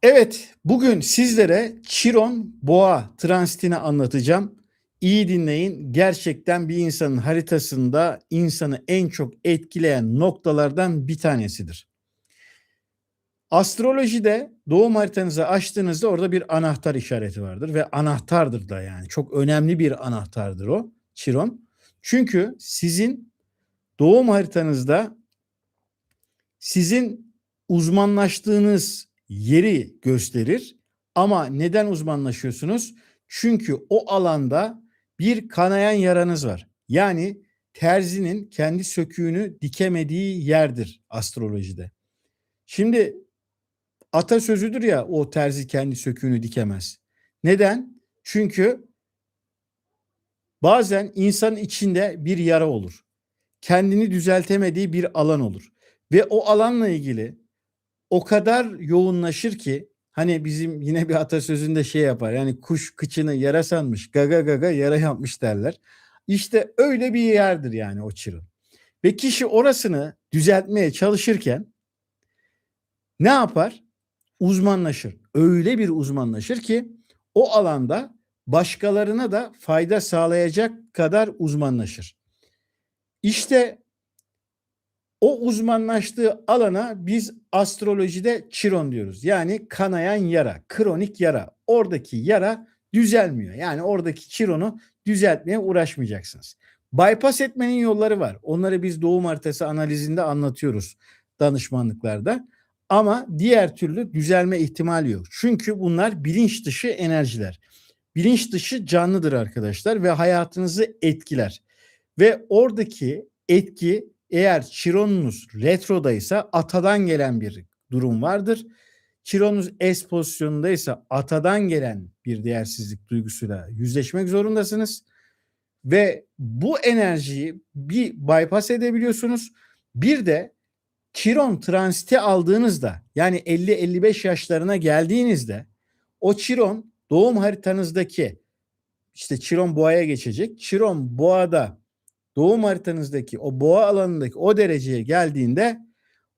Evet, bugün sizlere Chiron Boğa transitini anlatacağım. İyi dinleyin. Gerçekten bir insanın haritasında insanı en çok etkileyen noktalardan bir tanesidir. Astrolojide doğum haritanızı açtığınızda orada bir anahtar işareti vardır ve anahtardır da yani. Çok önemli bir anahtardır o Chiron. Çünkü sizin doğum haritanızda sizin uzmanlaştığınız yeri gösterir. Ama neden uzmanlaşıyorsunuz? Çünkü o alanda bir kanayan yaranız var. Yani terzinin kendi söküğünü dikemediği yerdir astrolojide. Şimdi atasözüdür ya, o terzi kendi söküğünü dikemez. Neden? Çünkü bazen insanın içinde bir yara olur. Kendini düzeltemediği bir alan olur. Ve o alanla ilgili o kadar yoğunlaşır ki, hani bizim yine bir atasözünde şey yapar. Yani kuş kıçını yara sanmış, gaga gaga yara yapmış derler. İşte öyle bir yerdir yani o Chiron. Ve kişi orasını düzeltmeye çalışırken ne yapar? Uzmanlaşır. Öyle bir uzmanlaşır ki o alanda başkalarına da fayda sağlayacak kadar uzmanlaşır. İşte o uzmanlaştığı alana biz astrolojide Chiron diyoruz. Yani kanayan yara, kronik yara. Oradaki yara düzelmiyor. Yani oradaki Chiron'u düzeltmeye uğraşmayacaksınız. Bypass etmenin yolları var. Onları biz doğum haritası analizinde anlatıyoruz danışmanlıklarda. Ama diğer türlü düzelme ihtimali yok. Çünkü bunlar bilinç dışı enerjiler. Bilinç dışı canlıdır arkadaşlar ve hayatınızı etkiler. Ve oradaki etki, eğer Chiron'unuz retrodaysa atadan gelen bir durum vardır. Chiron'unuz S pozisyonundaysa atadan gelen bir değersizlik duygusuyla yüzleşmek zorundasınız. Ve bu enerjiyi bir bypass edebiliyorsunuz. Bir de Chiron transiti aldığınızda, yani 50-55 yaşlarına geldiğinizde o Chiron doğum haritanızdaki, işte Chiron Boğa'ya geçecek. Chiron Boğa'da doğum haritanızdaki o boğa alanındaki o dereceye geldiğinde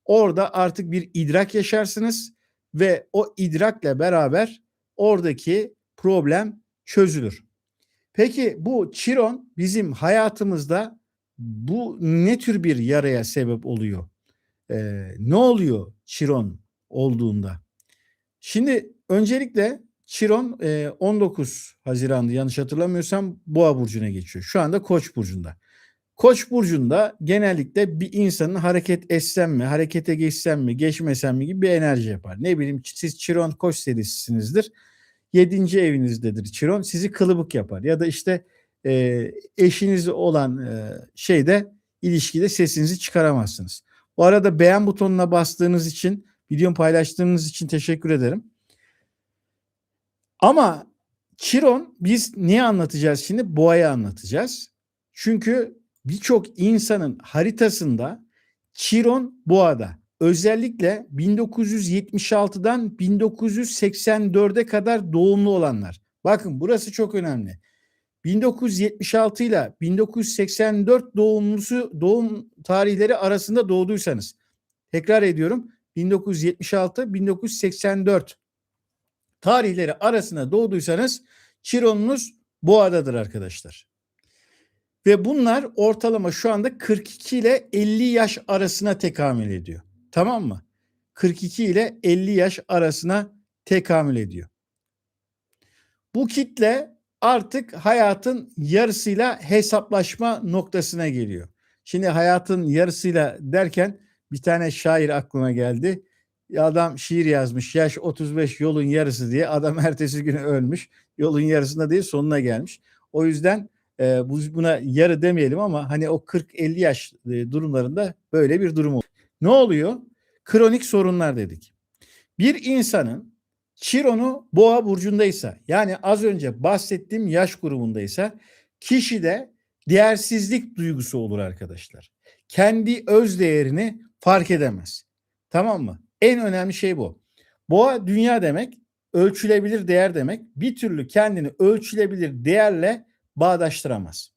orada artık bir idrak yaşarsınız ve o idrakle beraber oradaki problem çözülür. Peki bu Chiron bizim hayatımızda bu ne tür bir yaraya sebep oluyor? Ne oluyor Chiron olduğunda? Şimdi öncelikle Chiron 19 Haziran'da yanlış hatırlamıyorsam Boğa burcuna geçiyor. Şu anda Koç burcunda. Koç burcunda genellikle bir insanın hareket etsem mi, harekete geçsem mi, geçmesem mi gibi bir enerji yapar. Ne bileyim, siz Chiron Koç serisinizdir. 7. evinizdedir Chiron. Sizi kılıbık yapar. Ya da işte eşiniz olan şeyde, ilişkide sesinizi çıkaramazsınız. Bu arada beğen butonuna bastığınız için, videomu paylaştığınız için teşekkür ederim. Ama Chiron, biz niye anlatacağız şimdi? Boğa'yı anlatacağız. Çünkü birçok insanın haritasında Chiron Boğa'da. Özellikle 1976'dan 1984'e kadar doğumlu olanlar. Bakın burası çok önemli. 1976 ile 1984 doğum tarihleri arasında doğduysanız, tekrar ediyorum, 1976-1984 tarihleri arasında doğduysanız Chiron'unuz Boğa'dadır arkadaşlar. Ve bunlar ortalama şu anda 42 ile 50 yaş arasına tekamül ediyor. Tamam mı? 42 ile 50 yaş arasına tekamül ediyor. Bu kitle artık hayatın yarısıyla hesaplaşma noktasına geliyor. Şimdi hayatın yarısıyla derken bir tane şair aklıma geldi. Adam şiir yazmış, yaş 35 yolun yarısı diye. Adam ertesi günü ölmüş. Yolun yarısında değil, sonuna gelmiş. O yüzden buna yarı demeyelim ama hani o 40-50 yaş durumlarında böyle bir durum oluyor. Ne oluyor? Kronik sorunlar dedik. Bir insanın Chiron'u Boğa burcundaysa, yani az önce bahsettiğim yaş grubundaysa, kişide değersizlik duygusu olur arkadaşlar. Kendi öz değerini fark edemez. Tamam mı? En önemli şey bu. Boğa dünya demek, ölçülebilir değer demek. Bir türlü kendini ölçülebilir değerle bağdaştıramaz.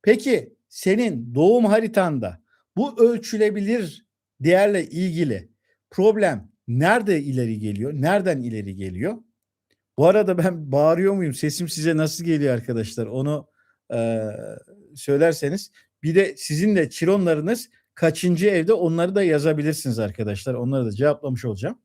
Peki senin doğum haritanda bu ölçülebilir değerle ilgili problem nerede ileri geliyor? Nereden ileri geliyor? Bu arada ben bağırıyor muyum? Sesim size nasıl geliyor arkadaşlar? Onu e, söylerseniz. Bir de sizin de Chironlarınız kaçıncı evde, onları da yazabilirsiniz arkadaşlar. Onları da cevaplamış olacağım.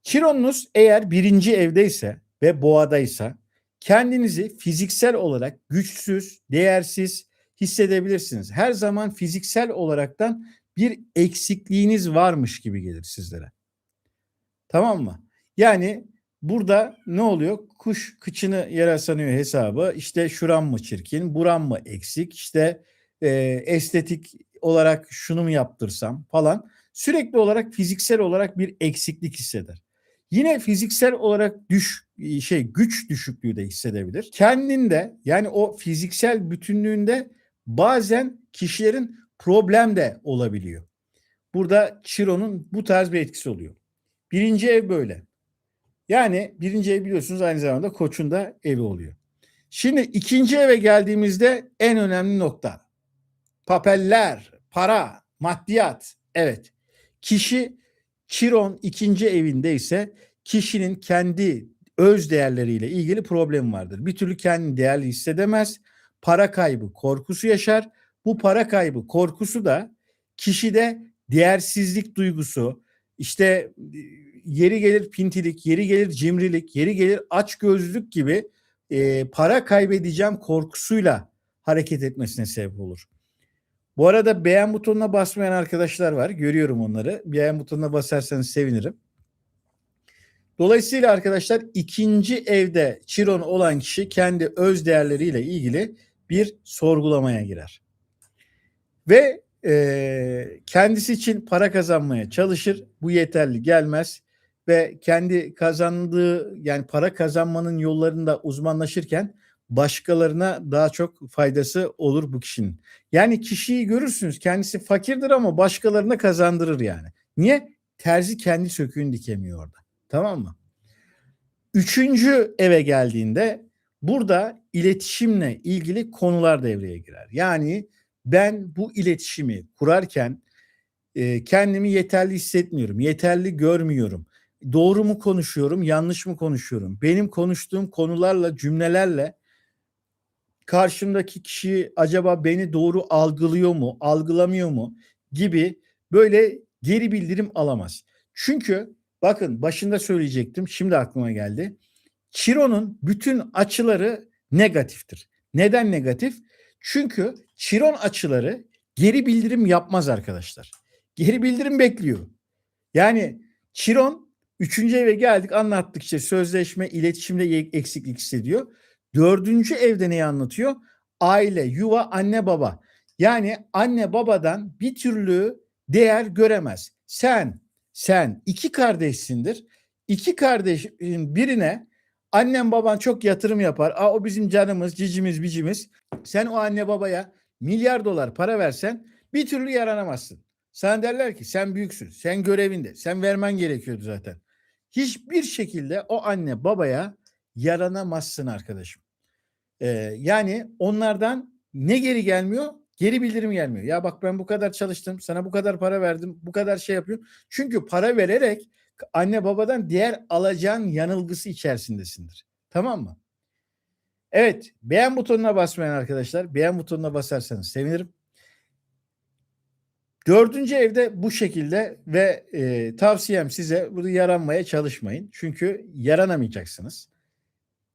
Chironunuz eğer birinci evdeyse ve boğadaysa kendinizi fiziksel olarak güçsüz, değersiz hissedebilirsiniz. Her zaman fiziksel olaraktan bir eksikliğiniz varmış gibi gelir sizlere. Tamam mı? Yani burada ne oluyor? Kuş kıçını yere sanıyor hesabı. İşte şuram mı çirkin, buram mı eksik, işte estetik olarak şunu mu yaptırsam falan. Sürekli olarak fiziksel olarak bir eksiklik hisseder. Yine fiziksel olarak güç düşüklüğü de hissedebilir. Kendinde, yani o fiziksel bütünlüğünde bazen kişilerin problem de olabiliyor. Burada Chiron'un bu tarz bir etkisi oluyor. Birinci ev böyle. Yani birinci ev biliyorsunuz aynı zamanda Koç'un da evi oluyor. Şimdi ikinci eve geldiğimizde en önemli nokta. Papeller, para, maddiyat. Evet. Kişi Chiron ikinci evinde ise kişinin kendi öz değerleriyle ilgili problem vardır. Bir türlü kendini değerli hissedemez. Para kaybı korkusu yaşar. Bu para kaybı korkusu da kişide değersizlik duygusu, işte yeri gelir pintilik, yeri gelir cimrilik, yeri gelir açgözlülük gibi para kaybedeceğim korkusuyla hareket etmesine sebep olur. Bu arada beğen butonuna basmayan arkadaşlar var. Görüyorum onları. Beğen butonuna basarsanız sevinirim. Dolayısıyla arkadaşlar ikinci evde Chiron olan kişi kendi öz değerleriyle ilgili bir sorgulamaya girer. Ve kendisi için para kazanmaya çalışır. Bu yeterli gelmez. Ve kendi kazandığı, yani para kazanmanın yollarında uzmanlaşırken başkalarına daha çok faydası olur bu kişinin. Yani kişiyi görürsünüz, kendisi fakirdir ama başkalarına kazandırır yani. Niye? Terzi kendi söküğünü dikemiyor orada. Tamam mı? Üçüncü eve geldiğinde burada iletişimle ilgili konular devreye girer. Yani ben bu iletişimi kurarken kendimi yeterli hissetmiyorum, yeterli görmüyorum. Doğru mu konuşuyorum, yanlış mı konuşuyorum? Benim konuştuğum konularla, cümlelerle karşımdaki kişi acaba beni doğru algılıyor mu, algılamıyor mu gibi böyle geri bildirim alamaz. Çünkü bakın başında söyleyecektim, şimdi aklıma geldi. Chiron'un bütün açıları negatiftir. Neden negatif? Çünkü Chiron açıları geri bildirim yapmaz arkadaşlar. Geri bildirim bekliyor. Yani Chiron üçüncü eve geldik, anlattık işte sözleşme, iletişimde eksiklik hissediyor. Dördüncü evde neyi anlatıyor? Aile, yuva, anne baba. Yani anne babadan bir türlü değer göremez. Sen iki kardeşsindir. İki kardeşin birine annen baban çok yatırım yapar. Aa, o bizim canımız, cicimiz, bicimiz. Sen o anne babaya milyar dolar para versen bir türlü yaranamazsın. Sana derler ki sen büyüksün, sen görevinde, sen vermen gerekiyordu zaten. Hiçbir şekilde o anne babaya yaranamazsın arkadaşım. Yani onlardan ne geri gelmiyor? Geri bildirim gelmiyor. Ya bak ben bu kadar çalıştım, sana bu kadar para verdim, bu kadar şey yapıyorum. Çünkü para vererek anne babadan değer alacağın yanılgısı içerisindesindir. Tamam mı? Evet, beğen butonuna basmayan arkadaşlar, beğen butonuna basarsanız sevinirim. Dördüncü evde bu şekilde ve tavsiyem size burada yaranmaya çalışmayın. Çünkü yaranamayacaksınız.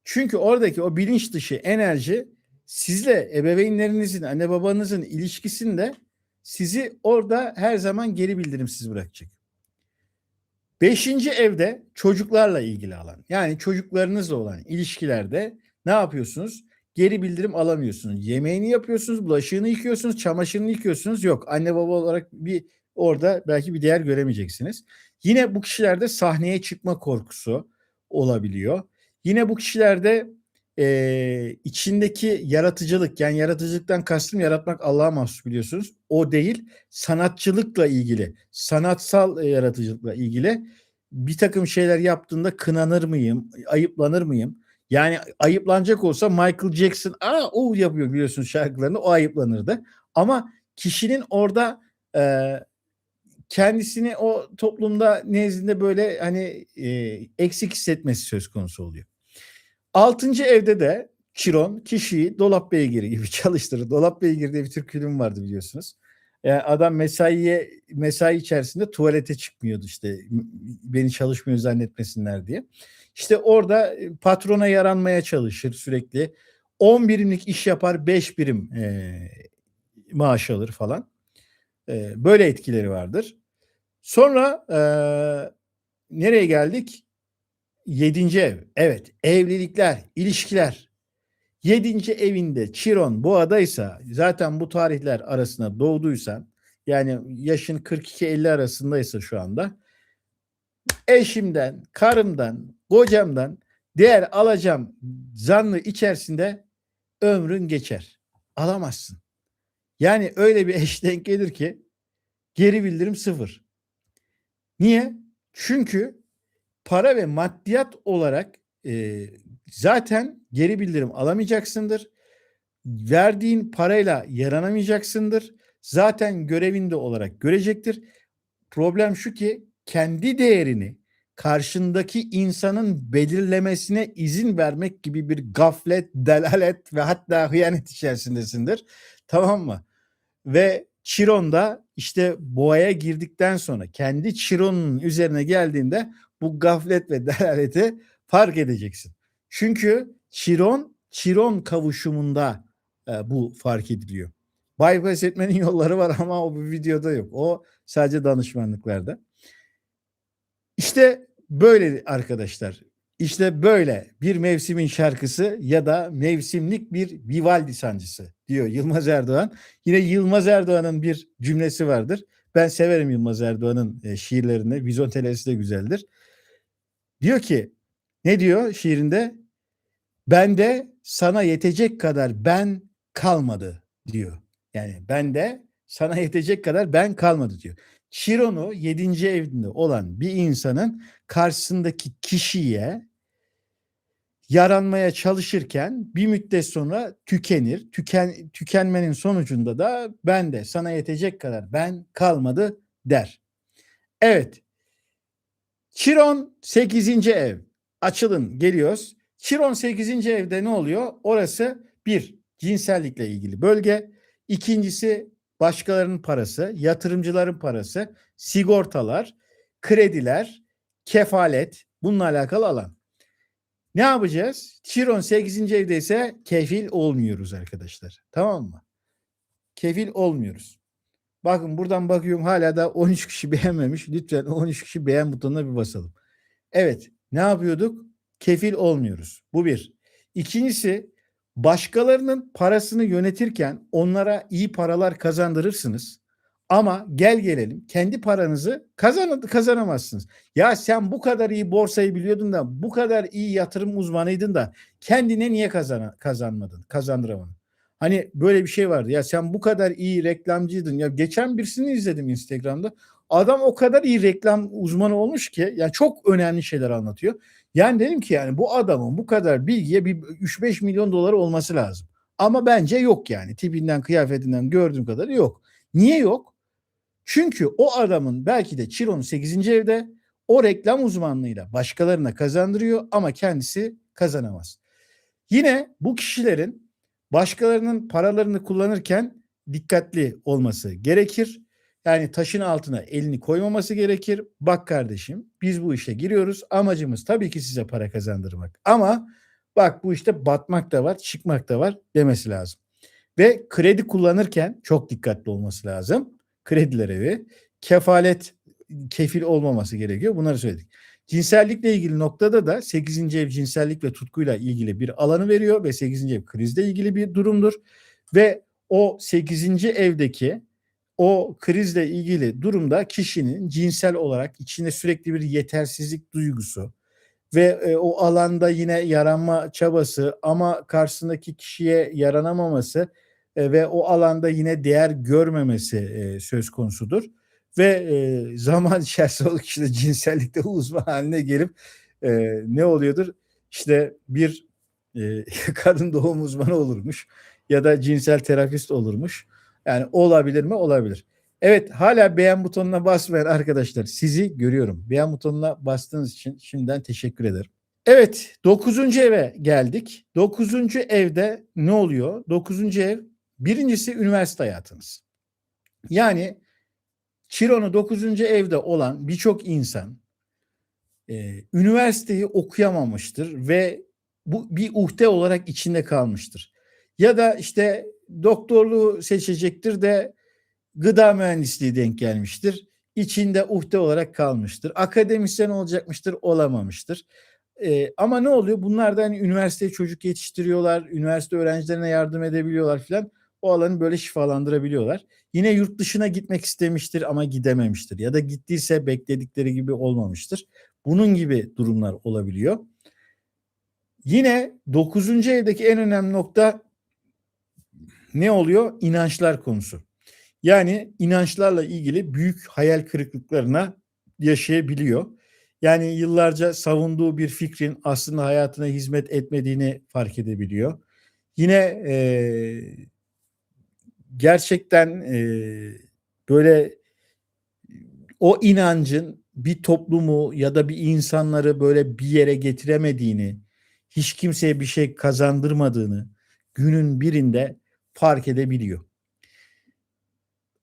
Çünkü oradaki o bilinç dışı enerji sizle ebeveynlerinizin, anne babanızın ilişkisinde sizi orada her zaman geri bildirimsiz bırakacak. Beşinci evde çocuklarla ilgili alan. Yani çocuklarınızla olan ilişkilerde ne yapıyorsunuz? Geri bildirim alamıyorsunuz. Yemeğini yapıyorsunuz, bulaşığını yıkıyorsunuz, çamaşırını yıkıyorsunuz. Yok, anne baba olarak bir orada belki bir değer göremeyeceksiniz. Yine bu kişilerde sahneye çıkma korkusu olabiliyor. Yine bu kişilerde içindeki yaratıcılık, yani yaratıcılıktan kastım yaratmak Allah'a mahsus biliyorsunuz. O değil, sanatçılıkla ilgili, sanatsal yaratıcılıkla ilgili bir takım şeyler yaptığında kınanır mıyım, ayıplanır mıyım? Yani ayıplanacak olsa Michael Jackson o yapıyor biliyorsunuz şarkılarını, o ayıplanırdı. Ama kişinin orada e, kendisini o toplumda nezdinde böyle hani eksik hissetmesi söz konusu oluyor. 6. evde de Chiron kişiyi dolap beygiri gibi çalıştırır. Dolap beygiri diye bir Türk filmi vardı biliyorsunuz. Yani adam mesai içerisinde tuvalete çıkmıyordu işte beni çalışmıyor zannetmesinler diye. İşte orada patrona yaranmaya çalışır sürekli. 10 birimlik iş yapar 5 birim maaş alır falan. Böyle etkileri vardır. Sonra nereye geldik? 7. ev. Evet, evlilikler, ilişkiler. 7. evinde Chiron boğadaysa zaten bu tarihler arasında doğduysan yani yaşın 42-50 arasındaysa şu anda eşimden, karımdan, kocamdan değer alacağım zannı içerisinde ömrün geçer. Alamazsın. Yani öyle bir eş denk gelir ki geri bildirim sıfır. Niye? Çünkü para ve maddiyat olarak zaten geri bildirim alamayacaksındır. Verdiğin parayla yaranamayacaksındır. Zaten görevinde olarak görecektir. Problem şu ki kendi değerini karşındaki insanın belirlemesine izin vermek gibi bir gaflet, delalet ve hatta hıyanet içerisindesindir. Tamam mı? Ve Chiron da işte boğaya girdikten sonra kendi Chiron'un üzerine geldiğinde bu gaflet ve delaleti fark edeceksin. Çünkü Chiron kavuşumunda bu fark ediliyor. Bypass etmenin yolları var ama o bu videoda yok. O sadece danışmanlıklarda. İşte böyle arkadaşlar. İşte böyle bir mevsimin şarkısı ya da mevsimlik bir Vivaldi sancısı diyor Yılmaz Erdoğan. Yine Yılmaz Erdoğan'ın bir cümlesi vardır. Ben severim Yılmaz Erdoğan'ın şiirlerini. Vizontelesi de güzeldir. Diyor ki ne diyor şiirinde? Bende sana yetecek kadar ben kalmadı diyor. Yani bende sana yetecek kadar ben kalmadı diyor. Chiron'u 7. evinde olan bir insanın karşısındaki kişiye yaranmaya çalışırken bir müddet sonra tükenir. Tükenmenin sonucunda da bende sana yetecek kadar ben kalmadı der. Evet. Chiron 8. ev. Açılın geliyoruz. Chiron 8. evde ne oluyor? Orası bir cinsellikle ilgili bölge. İkincisi başkalarının parası, yatırımcıların parası, sigortalar, krediler, kefalet bununla alakalı alan. Ne yapacağız? Chiron 8. evde ise kefil olmuyoruz arkadaşlar. Tamam mı? Kefil olmuyoruz. Bakın buradan bakıyorum hala da 13 kişi beğenmemiş. Lütfen 13 kişi beğen butonuna bir basalım. Evet, ne yapıyorduk? Kefil olmuyoruz. Bu bir. İkincisi, başkalarının parasını yönetirken onlara iyi paralar kazandırırsınız. Ama gel gelelim kendi paranızı kazanamazsınız. Ya sen bu kadar iyi borsayı biliyordun da bu kadar iyi yatırım uzmanıydın da kendine niye kazandıramadın? Hani böyle bir şey vardı. Ya sen bu kadar iyi reklamcıydın. Ya geçen birisini izledim Instagram'da. Adam o kadar iyi reklam uzmanı olmuş ki yani çok önemli şeyler anlatıyor. Yani dedim ki yani bu adamın bu kadar bilgiye bir 3-5 milyon doları olması lazım. Ama bence yok yani. Tipinden, kıyafetinden gördüğüm kadar yok. Niye yok? Çünkü o adamın belki de Chiron 8. evde o reklam uzmanlığıyla başkalarına kazandırıyor ama kendisi kazanamaz. Yine bu kişilerin başkalarının paralarını kullanırken dikkatli olması gerekir. Yani taşın altına elini koymaması gerekir. Bak kardeşim biz bu işe giriyoruz. Amacımız tabii ki size para kazandırmak. Ama bak bu işte batmak da var, çıkmak da var demesi lazım. Ve kredi kullanırken çok dikkatli olması lazım. Krediler evi, kefalet, kefil olmaması gerekiyor. Bunları söyledik. Cinsellikle ilgili noktada da 8. ev cinsellik ve tutkuyla ilgili bir alanı veriyor ve 8. ev krizle ilgili bir durumdur. Ve o 8. evdeki o krizle ilgili durumda kişinin cinsel olarak içinde sürekli bir yetersizlik duygusu ve o alanda yine yaranma çabası ama karşısındaki kişiye yaranamaması ve o alanda yine değer görmemesi söz konusudur. Ve zaman içerisinde o kişi de cinsellikte uzman haline gelip ne oluyordur? İşte bir kadın doğum uzmanı olurmuş ya da cinsel terapist olurmuş. Yani olabilir mi? Olabilir. Evet, hala beğen butonuna basmayan arkadaşlar sizi görüyorum. Beğen butonuna bastığınız için şimdiden teşekkür ederim. Evet, 9. eve geldik. 9. evde ne oluyor? 9. ev birincisi üniversite hayatınız. Yani Chiron'u 9. evde olan birçok insan üniversiteyi okuyamamıştır ve bu bir uhde olarak içinde kalmıştır. Ya da işte doktorluğu seçecektir de gıda mühendisliği denk gelmiştir. İçinde uhde olarak kalmıştır. Akademisyen olacakmıştır, olamamıştır. Ama ne oluyor? Bunlar da hani üniversiteye çocuk yetiştiriyorlar, üniversite öğrencilerine yardım edebiliyorlar filan. O alanı böyle şifalandırabiliyorlar. Yine yurt dışına gitmek istemiştir ama gidememiştir. Ya da gittiyse bekledikleri gibi olmamıştır. Bunun gibi durumlar olabiliyor. Yine 9. evdeki en önemli nokta ne oluyor? İnançlar konusu. Yani inançlarla ilgili büyük hayal kırıklıklarına yaşayabiliyor. Yani yıllarca savunduğu bir fikrin aslında hayatına hizmet etmediğini fark edebiliyor. Yine gerçekten böyle o inancın bir toplumu ya da bir insanları böyle bir yere getiremediğini, hiç kimseye bir şey kazandırmadığını günün birinde fark edebiliyor.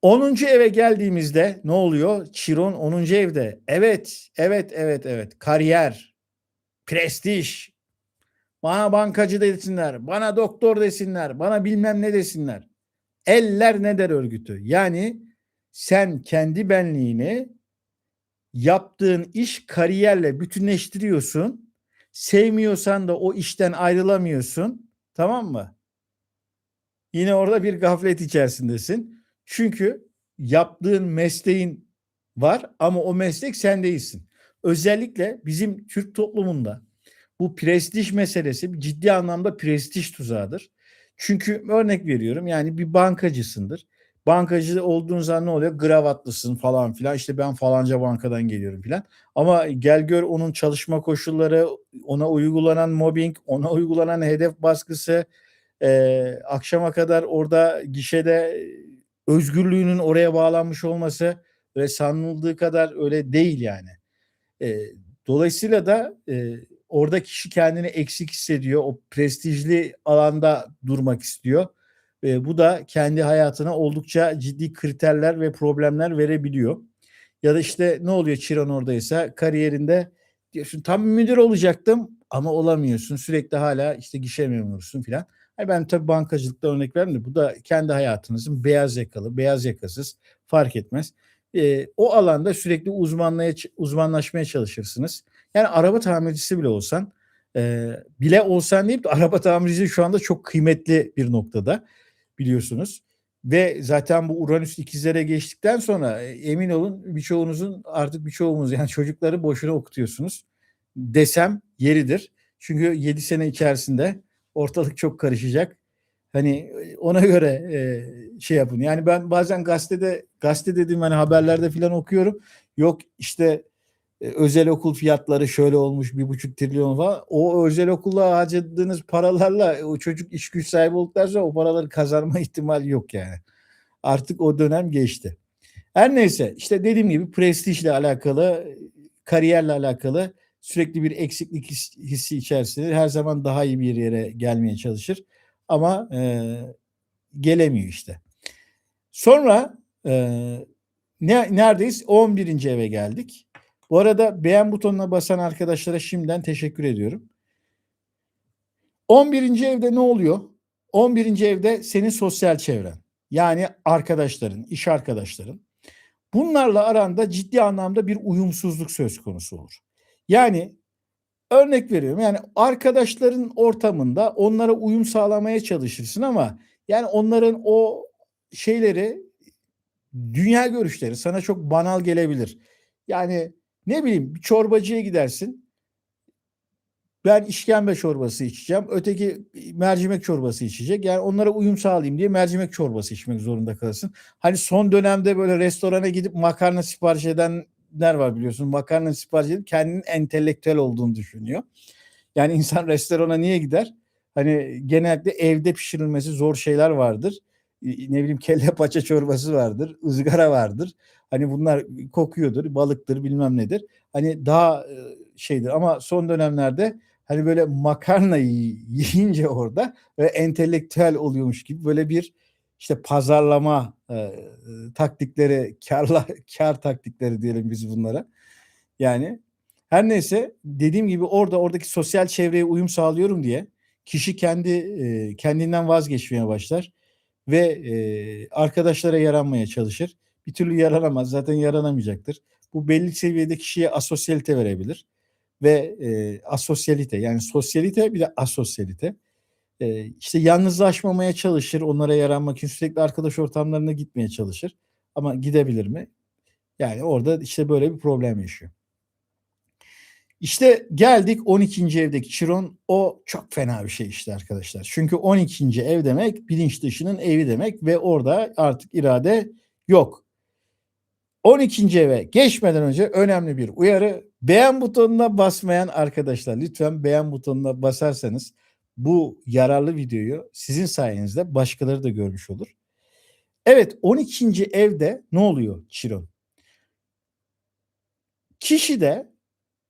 10. eve geldiğimizde ne oluyor? Chiron 10. evde. Evet, evet, evet, evet. Kariyer, prestij. Bana bankacı desinler, bana doktor desinler, bana bilmem ne desinler. Eller ne der örgütü. Yani sen kendi benliğini yaptığın iş kariyerle bütünleştiriyorsun. Sevmiyorsan da o işten ayrılamıyorsun. Tamam mı? Yine orada bir gaflet içerisindesin. Çünkü yaptığın mesleğin var ama o meslek sen değilsin. Özellikle bizim Türk toplumunda bu prestij meselesi ciddi anlamda prestij tuzağıdır. Çünkü örnek veriyorum yani bir bankacısındır. Bankacı olduğun zaman ne oluyor? Gravatlısın falan filan. İşte ben falanca bankadan geliyorum filan. Ama gel gör onun çalışma koşulları, ona uygulanan mobbing, ona uygulanan hedef baskısı, akşama kadar orada gişede özgürlüğünün oraya bağlanmış olması ve sanıldığı kadar öyle değil yani. E, Dolayısıyla da orada kişi kendini eksik hissediyor. O prestijli alanda durmak istiyor. Bu da kendi hayatına oldukça ciddi kriterler ve problemler verebiliyor. Ya da işte ne oluyor Chiron oradaysa kariyerinde diyorsun tam müdür olacaktım ama olamıyorsun. Sürekli hala işte gişe memurusun filan. Ben tabii bankacılıkta örnek vermiyorum. Bu da kendi hayatınızın beyaz yakalı, beyaz yakasız fark etmez. O alanda sürekli uzmanlaşmaya çalışırsınız. Yani araba tamircisi bile olsan deyip de araba tamircisi şu anda çok kıymetli bir noktada biliyorsunuz. Ve zaten bu Uranüs ikizlere geçtikten sonra emin olun birçoğumuz yani çocukları boşuna okutuyorsunuz desem yeridir. Çünkü 7 sene içerisinde ortalık çok karışacak. Hani ona göre şey yapın. Yani ben bazen gazete dediğim hani haberlerde falan okuyorum. Yok işte özel okul fiyatları şöyle olmuş 1,5 trilyon falan. O özel okula harcadığınız paralarla o çocuk iş güç sahibi olduktan sonra o paraları kazanma ihtimali yok yani. Artık o dönem geçti. Her neyse işte dediğim gibi prestijle alakalı, kariyerle alakalı sürekli bir eksiklik hissi içerisinde her zaman daha iyi bir yere gelmeye çalışır. Ama gelemiyor işte. Sonra neredeyiz? 11. eve geldik. Bu arada beğen butonuna basan arkadaşlara şimdiden teşekkür ediyorum. 11. evde ne oluyor? 11. evde senin sosyal çevren. Yani arkadaşların, iş arkadaşların. Bunlarla aranda ciddi anlamda bir uyumsuzluk söz konusu olur. Yani örnek veriyorum yani arkadaşların ortamında onlara uyum sağlamaya çalışırsın ama yani onların o şeyleri, dünya görüşleri sana çok banal gelebilir. Yani ne bileyim bir çorbacıya gidersin. Ben işkembe çorbası içeceğim. Öteki mercimek çorbası içecek. Yani onlara uyum sağlayayım diye mercimek çorbası içmek zorunda kalırsın. Hani son dönemde böyle restorana gidip makarna sipariş edenler var biliyorsun. Makarna sipariş edip kendinin entelektüel olduğunu düşünüyor. Yani insan restorana niye gider? Hani genellikle evde pişirilmesi zor şeyler vardır. ne bileyim kelle paça çorbası vardır, ızgara vardır. Hani bunlar kokuyordur, balıktır, bilmem nedir. Hani daha şeydir ama son dönemlerde hani böyle makarnayı yiyince orada entelektüel oluyormuş gibi böyle bir işte pazarlama taktikleri, kar taktikleri diyelim biz bunlara. Yani her neyse dediğim gibi oradaki sosyal çevreye uyum sağlıyorum diye kişi kendinden vazgeçmeye başlar ve arkadaşlara yaranmaya çalışır. Bir türlü yaranamaz. Zaten yaranamayacaktır. Bu belli seviyede kişiye asosyalite verebilir ve asosyalite yani sosyalite bir de asosyalite. İşte yalnızlaşmamaya çalışır. Onlara yaranmak için sürekli arkadaş ortamlarına gitmeye çalışır. Ama gidebilir mi? Yani orada işte böyle bir problem yaşıyor. İşte geldik 12. evdeki Chiron. O çok fena bir şey işte arkadaşlar. Çünkü 12. ev demek bilinç dışının evi demek ve orada artık irade yok. 12. eve geçmeden önce önemli bir uyarı. Beğen butonuna basmayan arkadaşlar lütfen beğen butonuna basarsanız bu yararlı videoyu sizin sayenizde başkaları da görmüş olur. Evet 12. evde ne oluyor Chiron? Kişide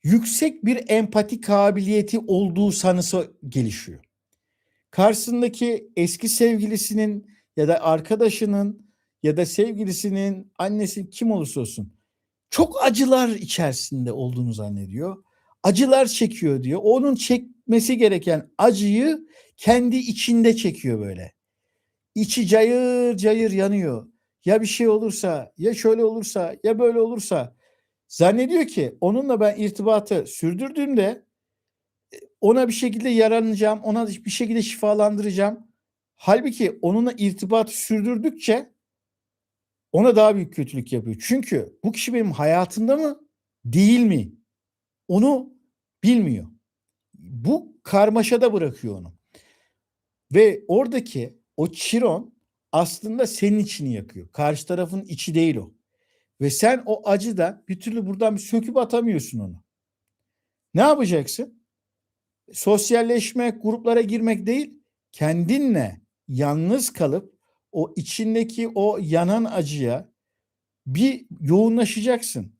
yüksek bir empati kabiliyeti olduğu sanısı gelişiyor. Karşısındaki eski sevgilisinin ya da arkadaşının ya da sevgilisinin annesi kim olursa olsun çok acılar içerisinde olduğunu zannediyor. Acılar çekiyor diyor. Onun çekmesi gereken acıyı kendi içinde çekiyor böyle. İçi cayır cayır yanıyor. Ya bir şey olursa, ya şöyle olursa, ya böyle olursa zannediyor ki onunla ben irtibatı sürdürdüğümde ona bir şekilde yaranacağım, ona bir şekilde şifalandıracağım. Halbuki onunla irtibatı sürdürdükçe ona daha büyük kötülük yapıyor. Çünkü bu kişi benim hayatımda mı, değil mi? Onu bilmiyor. Bu karmaşada bırakıyor onu. Ve oradaki o Chiron aslında senin içini yakıyor. Karşı tarafın içi değil o. Ve sen o acıda bir türlü buradan bir söküp atamıyorsun onu. Ne yapacaksın? Sosyalleşmek, gruplara girmek değil, kendinle yalnız kalıp o içindeki o yanan acıya bir yoğunlaşacaksın.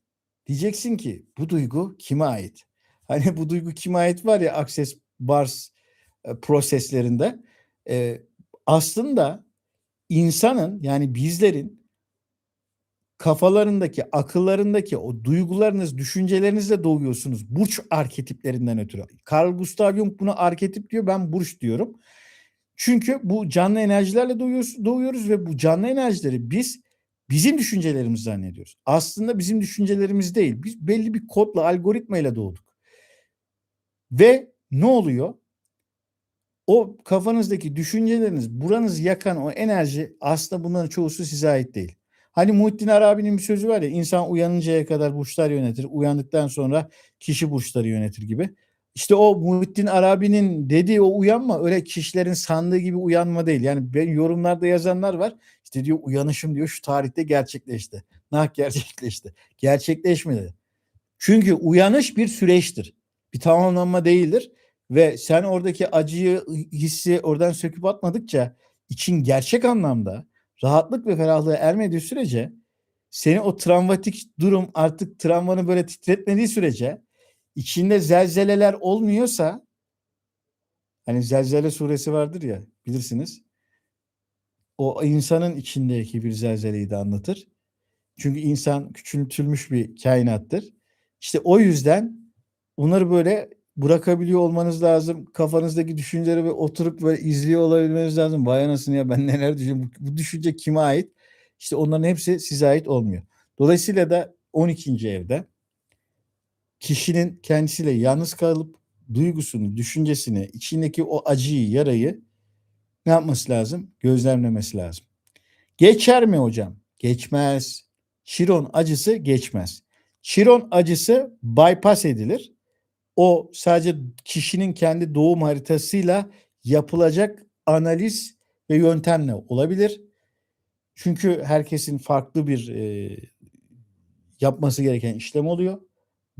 Diyeceksin ki bu duygu kime ait? Hani bu duygu kime ait var ya Access Bars proseslerinde. Aslında insanın yani bizlerin kafalarındaki, akıllarındaki o duygularınız, düşüncelerinizle doğuyorsunuz. Burç arketiplerinden ötürü. Carl Gustav Jung buna arketip diyor, ben burç diyorum. Çünkü bu canlı enerjilerle doğuyoruz ve bu canlı enerjileri biz bizim düşüncelerimiz zannediyoruz. Aslında bizim düşüncelerimiz değil. Biz belli bir kodla, algoritmayla doğduk. Ve ne oluyor? O kafanızdaki düşünceleriniz, buranızı yakan o enerji aslında bunların çoğusu size ait değil. Hani Muhittin Arabi'nin bir sözü var ya, insan uyanıncaya kadar burçlar yönetir, uyandıktan sonra kişi burçları yönetir gibi. İşte o Muhittin Arabi'nin dediği o uyanma öyle kişilerin sandığı gibi uyanma değil. Yani ben yorumlarda yazanlar var. İşte diyor uyanışım diyor şu tarihte gerçekleşti. Nah gerçekleşti. Gerçekleşmedi. Çünkü uyanış bir süreçtir. Bir tamamlanma değildir. Ve sen oradaki acıyı, hissi oradan söküp atmadıkça için gerçek anlamda rahatlık ve ferahlığa ermediği sürece seni o travmatik durum artık travmanı böyle titretmediği sürece içinde zelzeleler olmuyorsa hani Zelzele suresi vardır ya bilirsiniz. O insanın içindeki bir zelzeleyi de anlatır. Çünkü insan küçültülmüş bir kainattır. İşte o yüzden onları böyle bırakabiliyor olmanız lazım. Kafanızdaki düşünceleri ve oturup böyle izliyor olabilmeniz lazım. Vay anasını ya ben neler düşünüyorum. Bu düşünce kime ait? İşte onların hepsi size ait olmuyor. Dolayısıyla da 12. evde kişinin kendisiyle yalnız kalıp duygusunu, düşüncesini, içindeki o acıyı, yarayı ne yapması lazım? Gözlemlemesi lazım. Geçer mi hocam? Geçmez. Chiron acısı geçmez. Chiron acısı bypass edilir. O sadece kişinin kendi doğum haritasıyla yapılacak analiz ve yöntemle olabilir. Çünkü herkesin farklı bir yapması gereken işlem oluyor.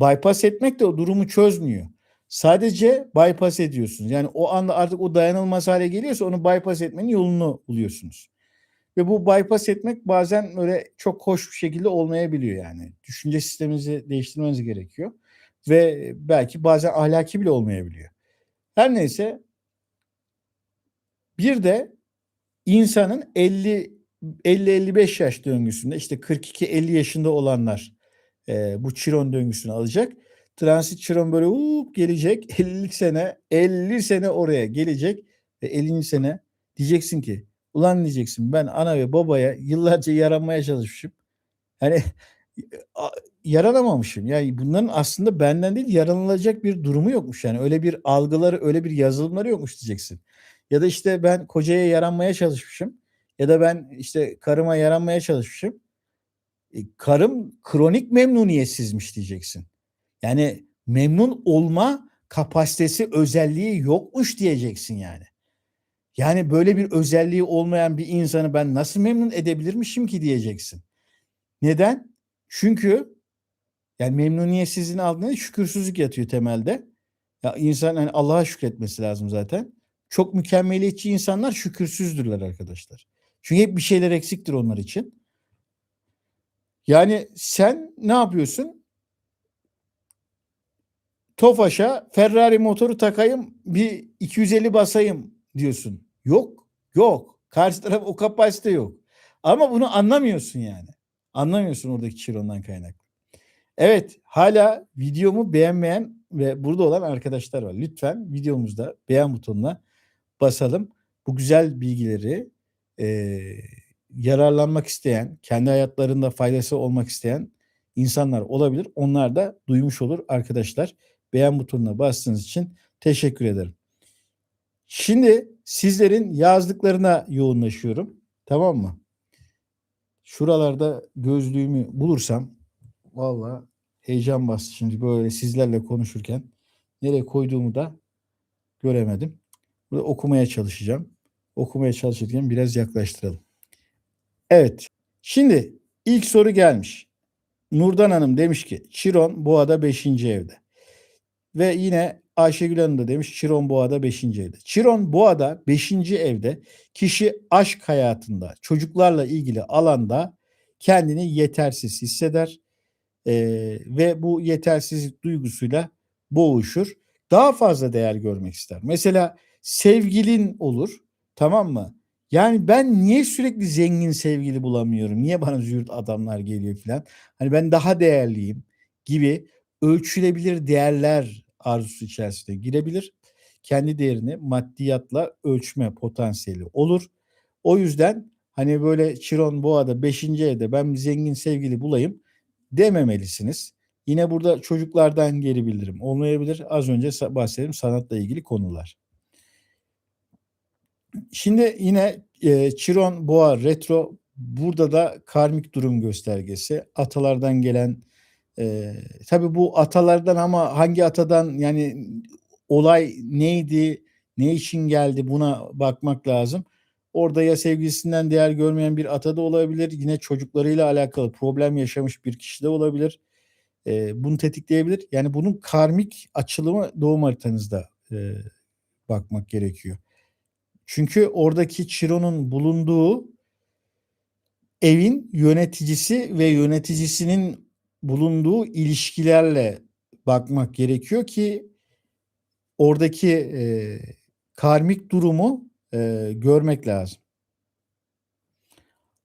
Bypass etmek de o durumu çözmüyor. Sadece bypass ediyorsunuz. Yani o anda artık o dayanılmaz hale geliyorsa onu bypass etmenin yolunu buluyorsunuz. Ve bu bypass etmek bazen öyle çok hoş bir şekilde olmayabiliyor yani. Düşünce sisteminizi değiştirmeniz gerekiyor. Ve belki bazen ahlaki bile olmayabiliyor. Her neyse, bir de insanın 50-55 yaş döngüsünde, işte 42-50 yaşında olanlar bu Chiron döngüsünü alacak. Transit Chiron böyle gelecek. 50 sene oraya gelecek ve 50. sene diyeceksin ki, ulan diyeceksin, ben ana ve babaya yıllarca yaranmaya çalışmışım. Hani yaranamamışım. Yani bunların aslında benden değil, yaranılacak bir durumu yokmuş. Yani öyle bir algıları, öyle bir yazılımları yokmuş diyeceksin. Ya da işte ben kocaya yaranmaya çalışmışım. Ya da ben işte karıma yaranmaya çalışmışım. Karım kronik memnuniyetsizmiş diyeceksin. Yani memnun olma kapasitesi, özelliği yokmuş diyeceksin yani. Yani böyle bir özelliği olmayan bir insanı ben nasıl memnun edebilirmişim ki diyeceksin. Neden? Çünkü yani memnuniyetsizliğin altında şükürsüzlük yatıyor temelde. Ya insan hani Allah'a şükretmesi lazım zaten. Çok mükemmeliyetçi insanlar şükürsüzdürler arkadaşlar. Çünkü hep bir şeyler eksiktir onlar için. Yani sen ne yapıyorsun? Tofaş'a Ferrari motoru takayım, bir 250 basayım diyorsun. Yok, yok. Karşı taraf o kapasite yok. Ama bunu anlamıyorsun yani. Anlamıyorsun oradaki Chiron'dan kaynaklı. Evet, hala videomu beğenmeyen ve burada olan arkadaşlar var. Lütfen videomuzda beğen butonuna basalım. Bu güzel bilgileri yararlanmak isteyen, kendi hayatlarında faydası olmak isteyen insanlar olabilir. Onlar da duymuş olur arkadaşlar. Beğen butonuna bastığınız için teşekkür ederim. Şimdi sizlerin yazdıklarına yoğunlaşıyorum. Tamam mı? Şuralarda gözlüğümü bulursam vallahi heyecan bastı şimdi böyle sizlerle konuşurken. Nereye koyduğumu da göremedim. Burada okumaya çalışacağım. Okumaya çalışırken biraz yaklaştıralım. Evet. Şimdi ilk soru gelmiş. Nurdan Hanım demiş ki Chiron Boğa'da 5. evde. Ve yine Ayşegül Hanım da demiş Chiron Boğa'da 5. evde. Chiron Boğa'da 5. evde kişi aşk hayatında, çocuklarla ilgili alanda kendini yetersiz hisseder. Ve bu yetersizlik duygusuyla boğuşur. Daha fazla değer görmek ister. Mesela sevgilin olur, tamam mı? Yani ben niye sürekli zengin sevgili bulamıyorum? Niye bana züğürt adamlar geliyor falan? Hani ben daha değerliyim gibi ölçülebilir değerler arzusu içerisine girebilir. Kendi değerini maddiyatla ölçme potansiyeli olur. O yüzden hani böyle Chiron Boğa'da 5. evde ben bir zengin sevgili bulayım dememelisiniz. Yine burada çocuklardan geri bildirim olmayabilir. Az önce bahsettiğim sanatla ilgili konular. Şimdi yine Chiron Boğa retro, burada da karmik durum göstergesi. Atalardan gelen tabii bu atalardan, ama hangi atadan, yani olay neydi, ne için geldi, buna bakmak lazım. Orada ya sevgilisinden değer görmeyen bir ata da olabilir. Yine çocuklarıyla alakalı problem yaşamış bir kişi de olabilir. Bunu tetikleyebilir. Yani bunun karmik açılımı doğum haritanızda bakmak gerekiyor. Çünkü oradaki Chiron'un bulunduğu evin yöneticisi ve yöneticisinin bulunduğu ilişkilerle bakmak gerekiyor ki oradaki karmik durumu görmek lazım.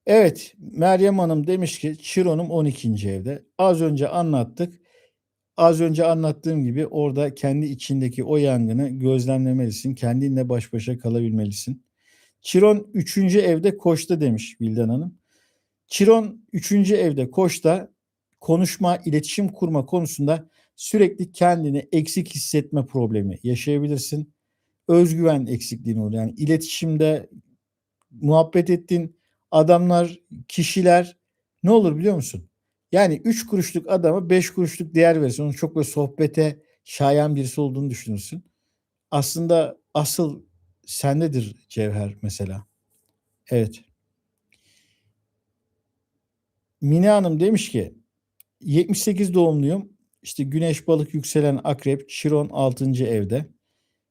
Evet, Meryem Hanım demiş ki Chiron'um 12. evde. Az önce anlattık. Az önce anlattığım gibi orada kendi içindeki o yangını gözlemlemelisin. Kendinle baş başa kalabilmelisin. Chiron 3. evde Koç'ta demiş Vildan Hanım. Chiron 3. evde Koç'ta konuşma, iletişim kurma konusunda sürekli kendini eksik hissetme problemi yaşayabilirsin. Özgüven eksikliğini olur. Yani iletişimde muhabbet ettiğin adamlar, kişiler ne olur biliyor musun? Yani 3 kuruşluk adama 5 kuruşluk değer verirsin. Onun çok böyle sohbete şayan birisi olduğunu düşünürsün. Aslında asıl sendedir cevher mesela. Evet. Mine Hanım demiş ki 78 doğumluyum. İşte Güneş Balık yükselen Akrep, Chiron 6. evde.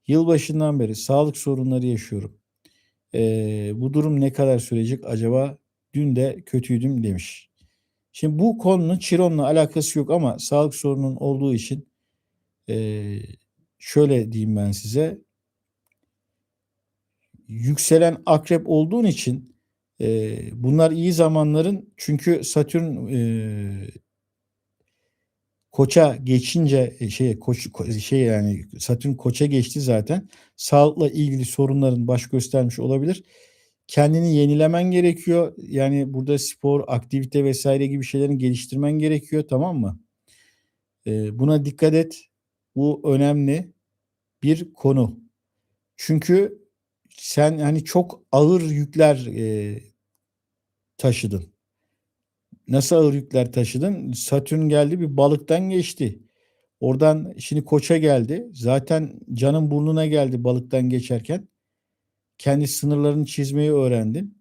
Yılbaşından beri sağlık sorunları yaşıyorum. Bu durum ne kadar sürecek acaba? Dün de kötüydüm demiş. Şimdi bu konunun Chiron'la alakası yok ama sağlık sorunun olduğu için şöyle diyeyim ben size. Yükselen akrep olduğun için bunlar iyi zamanların, çünkü Satürn Koça geçince yani Satürn Koça geçti zaten. Sağlıkla ilgili sorunların baş göstermiş olabilir. Kendini yenilemen gerekiyor. Yani burada spor, aktivite vesaire gibi şeylerin geliştirmen gerekiyor, tamam mı? Buna dikkat et. Bu önemli bir konu. Çünkü sen hani çok ağır yükler taşıdın. Nasıl ağır yükler taşıdın? Satürn geldi, bir balıktan geçti. Oradan şimdi Koç'a geldi. Zaten canın burnuna geldi balıktan geçerken. Kendi sınırlarını çizmeyi öğrendin.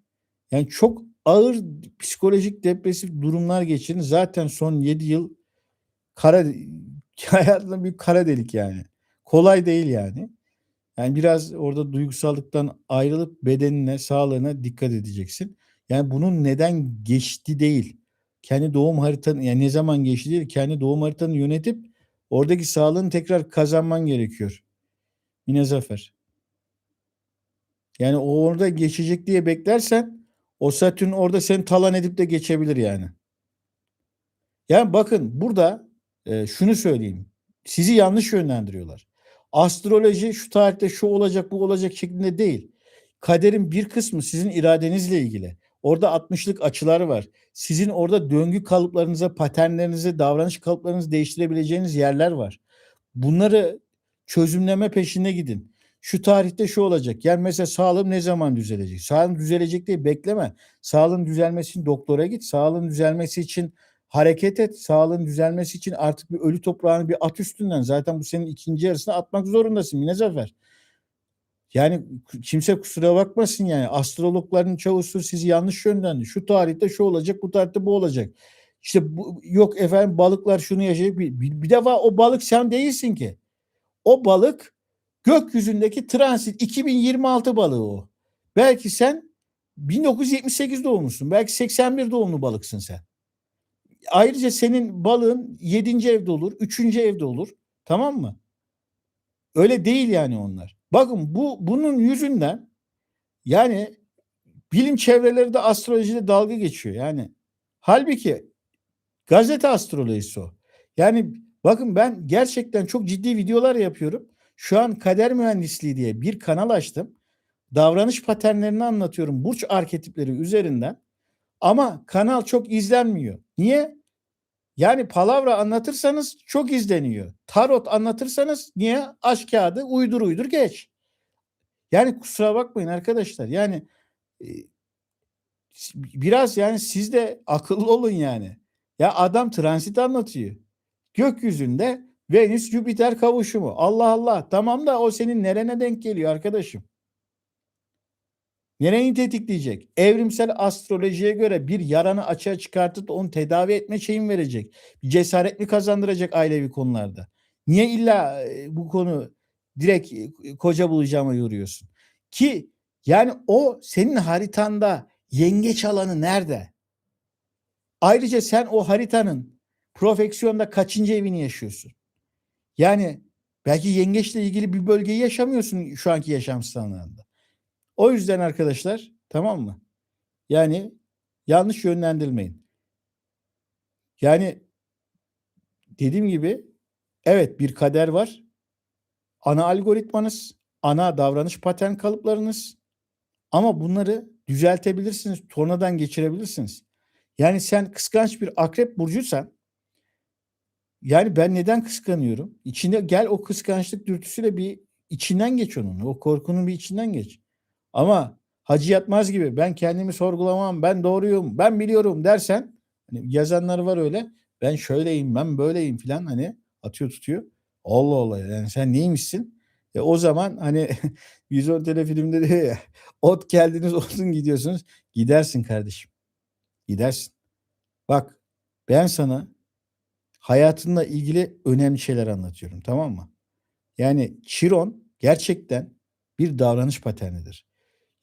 Yani çok ağır psikolojik depresif durumlar geçirdin. Zaten son 7 yıl kara hayatında bir kara delik yani. Kolay değil yani. Yani biraz orada duygusallıktan ayrılıp bedenine, sağlığına dikkat edeceksin. Yani bunun neden geçti değil. Kendi doğum haritanı, yani ne zaman geçti değil, kendi doğum haritanı yönetip oradaki sağlığını tekrar kazanman gerekiyor. Yine zafer. Yani o orada geçecek diye beklersen o Satürn orada seni talan edip de geçebilir yani. Yani bakın burada şunu söyleyeyim. Sizi yanlış yönlendiriyorlar. Astroloji şu tarihte şu olacak bu olacak şeklinde değil. Kaderin bir kısmı sizin iradenizle ilgili. Orada 60'lık açılar var. Sizin orada döngü kalıplarınıza, paternlerinize, davranış kalıplarınızı değiştirebileceğiniz yerler var. Bunları çözümleme peşinde gidin. Şu tarihte şu olacak. Yani mesela sağlığım ne zaman düzelecek? Sağlığın düzelecek diye bekleme. Sağlığın düzelmesi için doktora git. Sağlığın düzelmesi için hareket et. Sağlığın düzelmesi için artık bir ölü toprağını bir at üstünden. Zaten bu senin ikinci yarısına atmak zorundasın. Yine zafer. Yani kimse kusura bakmasın yani. Astrologların çoğusu sizi yanlış yönlendi. Şu tarihte şu olacak, bu tarihte bu olacak. İşte bu, yok efendim balıklar şunu yaşayacak. Bir defa o balık sen değilsin ki. O balık gökyüzündeki transit 2026 balığı o. Belki sen 1978 doğumlusun. Belki 81 doğumlu balıksın sen. Ayrıca senin balığın 7. evde olur, 3. evde olur. Tamam mı? Öyle değil yani onlar. Bakın bunun yüzünden yani bilim çevreleri de astrolojide dalga geçiyor. Yani halbuki gazete astrolojisi o. Yani bakın ben gerçekten çok ciddi videolar yapıyorum. Şu an kader mühendisliği diye bir kanal açtım. Davranış paternlerini anlatıyorum burç arketipleri üzerinden. Ama kanal çok izlenmiyor. Niye? Yani palavra anlatırsanız çok izleniyor. Tarot anlatırsanız niye? Aşk kağıdı uydur uydur geç. Yani kusura bakmayın arkadaşlar. Yani e, biraz yani siz de akıllı olun yani. Ya adam transit anlatıyor. Gökyüzünde Venüs Jüpiter kavuşumu. Allah Allah. Tamam da o senin nerene denk geliyor arkadaşım? Nereyi tetikleyecek? Evrimsel astrolojiye göre bir yaranı açığa çıkartıp onu tedavi etme şeyin verecek. Bir cesaret mi kazandıracak ailevi konularda? Niye illa bu konu direkt koca bulacağıma yoruyorsun? Ki yani o senin haritanda yengeç alanı nerede? Ayrıca sen o haritanın profeksiyonda kaçıncı evini yaşıyorsun? Yani belki yengeçle ilgili bir bölgeyi yaşamıyorsun şu anki yaşam standartında. O yüzden arkadaşlar, tamam mı? Yani yanlış yönlendirmeyin. Yani dediğim gibi evet bir kader var. Ana algoritmanız, ana davranış patern kalıplarınız, ama bunları düzeltebilirsiniz, tornadan geçirebilirsiniz. Yani sen kıskanç bir akrep burcuysan, yani ben neden kıskanıyorum? İçine gel, o kıskançlık dürtüsüyle bir içinden geç onun. O korkunun bir içinden geç. Ama Hacı Yatmaz gibi ben kendimi sorgulamam, ben doğruyum, ben biliyorum dersen, hani yazanlar var öyle. Ben şöyleyim, ben böyleyim filan, hani atıyor tutuyor. Allah Allah, yani sen neymişsin? O zaman hani Vizyon telefilmde diyor ya, ot geldiniz olsun gidiyorsunuz. Gidersin kardeşim. Gidersin. Bak, ben sana hayatınla ilgili önemli şeyler anlatıyorum, tamam mı? Yani Chiron gerçekten bir davranış paternidir.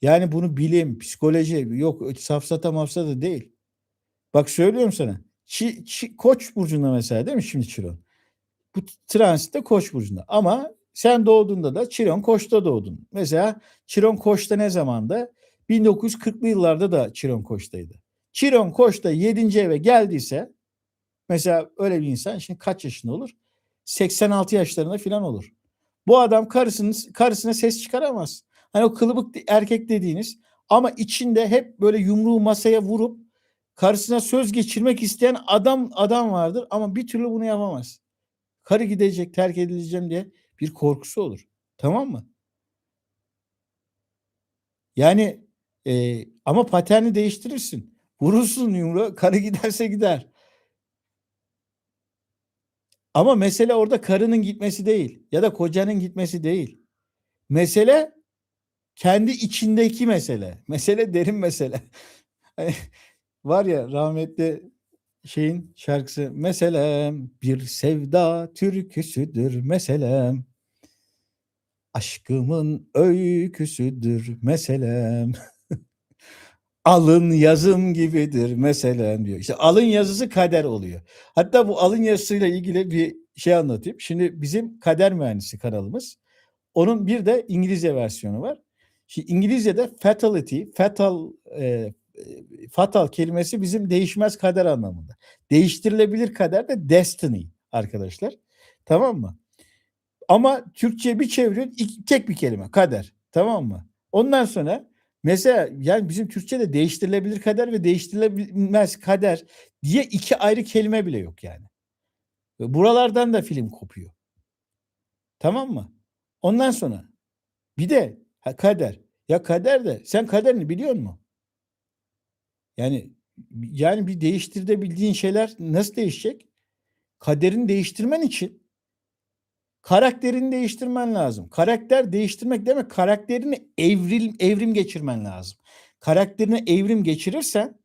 Yani bunu bilim, psikoloji, yok safsata mafsata değil. Bak söylüyorum sana. Koç burcunda mesela değil mi şimdi Chiron? Bu transitte Koç burcunda. Ama sen doğduğunda da Chiron Koç'ta doğdun. Mesela Chiron Koç'ta ne zamanda? 1940'lı yıllarda da Chiron Koç'taydı. Chiron Koç'ta 7. eve geldiyse mesela öyle bir insan şimdi kaç yaşında olur? 86 yaşlarında falan olur. Bu adam karısına ses çıkaramaz. Hani o kılıbık erkek dediğiniz ama içinde hep böyle yumruğu masaya vurup karısına söz geçirmek isteyen adam vardır ama bir türlü bunu yapamaz. Karı gidecek, terk edileceğim diye bir korkusu olur. Tamam mı? Yani ama paterni değiştirirsin. Vurursun yumruğu, karı giderse gider. Ama mesele orada karının gitmesi değil ya da kocanın gitmesi değil. Mesele kendi içindeki mesele. Mesele derin mesele. Hani var ya rahmetli şeyin şarkısı meselem bir sevda türküsüdür meselem. Aşkımın öyküsüdür meselem. Alın yazım gibidir meselem diyor. İşte alın yazısı kader oluyor. Hatta bu alın yazısıyla ilgili bir şey anlatayım. Şimdi bizim kader mühendisi kanalımız. Onun bir de İngilizce versiyonu var. Şimdi İngilizce'de fatal kelimesi bizim değişmez kader anlamında. Değiştirilebilir kader de destiny arkadaşlar. Tamam mı? Ama Türkçe bir çeviriyor tek bir kelime kader. Tamam mı? Ondan sonra mesela yani bizim Türkçe'de değiştirilebilir kader ve değiştirilemez kader diye iki ayrı kelime bile yok yani. Buralardan da film kopuyor. Tamam mı? Ondan sonra bir de kader. Ya kader de sen kaderini biliyor musun? Yani yani bir değiştirebildiğin şeyler nasıl değişecek? Kaderini değiştirmen için karakterini değiştirmen lazım. Karakter değiştirmek demek karakterini evrim geçirmen lazım. Karakterine evrim geçirirsen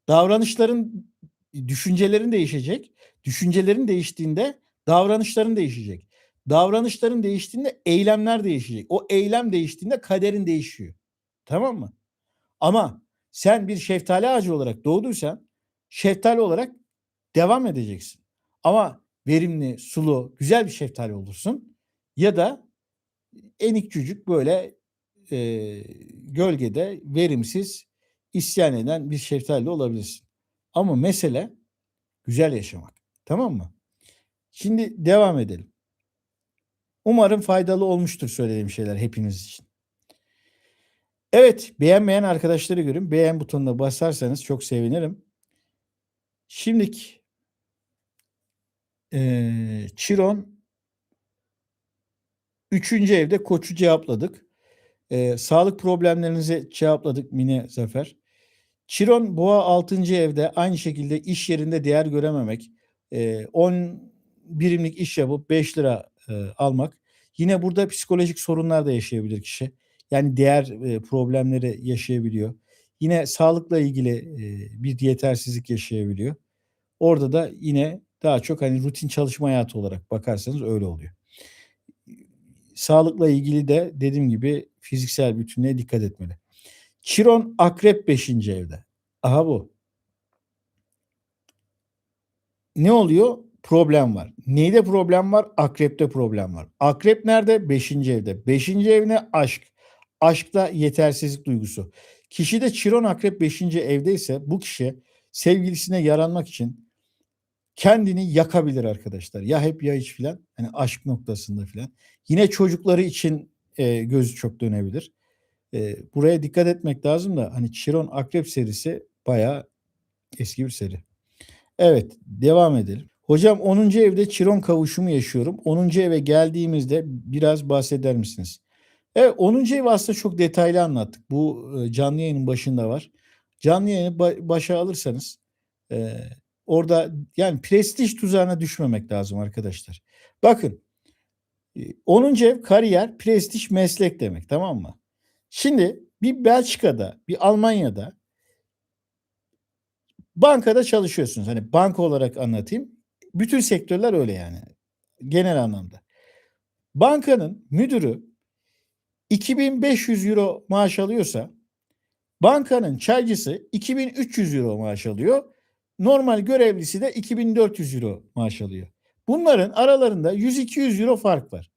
davranışların, düşüncelerin değişecek. Düşüncelerin değiştiğinde davranışların değişecek. Davranışların değiştiğinde eylemler değişecek. O eylem değiştiğinde kaderin değişiyor. Tamam mı? Ama sen bir şeftali ağacı olarak doğduysan şeftali olarak devam edeceksin. Ama verimli, sulu, güzel bir şeftali olursun. Ya da enik cücük böyle gölgede verimsiz isyan eden bir şeftali olabilirsin. Ama mesele güzel yaşamak. Tamam mı? Şimdi devam edelim. Umarım faydalı olmuştur söylediğim şeyler hepiniz için. Evet, beğenmeyen arkadaşları görün. Beğen butonuna basarsanız çok sevinirim. Şimdiki Chiron 3. evde Koç'u cevapladık. Sağlık problemlerinizi cevapladık Mine Zafer. Chiron Boğa 6. evde aynı şekilde iş yerinde değer görememek, 10 birimlik iş yapıp 5 lira almak. Yine burada psikolojik sorunlar da yaşayabilir kişi. Yani değer problemleri yaşayabiliyor. Yine sağlıkla ilgili bir yetersizlik yaşayabiliyor. Orada da yine daha çok hani rutin çalışma hayatı olarak bakarsanız öyle oluyor. Sağlıkla ilgili de dediğim gibi fiziksel bütünlüğe dikkat etmeli. Chiron Akrep 5. evde. Aha bu. Ne oluyor? Problem var. Neyde problem var? Akrepte problem var. Akrep nerede? 5. evde. 5. ev ne? Aşk. Aşkta yetersizlik duygusu. Kişide Chiron Akrep 5. evdeyse bu kişi sevgilisine yaranmak için kendini yakabilir arkadaşlar. Ya hep ya hiç filan. Hani aşk noktasında filan. Yine çocukları için gözü çok dönebilir. Buraya dikkat etmek lazım da hani Chiron Akrep serisi bayağı eski bir seri. Evet, devam edelim. Hocam 10. evde Chiron kavuşumu yaşıyorum. 10. eve geldiğimizde biraz bahseder misiniz? Evet, 10. ev aslında çok detaylı anlattık. Bu canlı yayının başında var. Canlı yayını başa alırsanız e, orada yani prestij tuzağına düşmemek lazım arkadaşlar. Bakın 10. ev kariyer, prestij, meslek demek, tamam mı? Şimdi bir Belçika'da, bir Almanya'da bankada çalışıyorsunuz. Hani banka olarak anlatayım. Bütün sektörler öyle yani. Genel anlamda. Bankanın müdürü 2500 euro maaş alıyorsa Bankanın çaycısı 2.300 euro maaş alıyor. Normal görevlisi de 2.400 euro maaş alıyor. Bunların aralarında 100-200 euro fark var.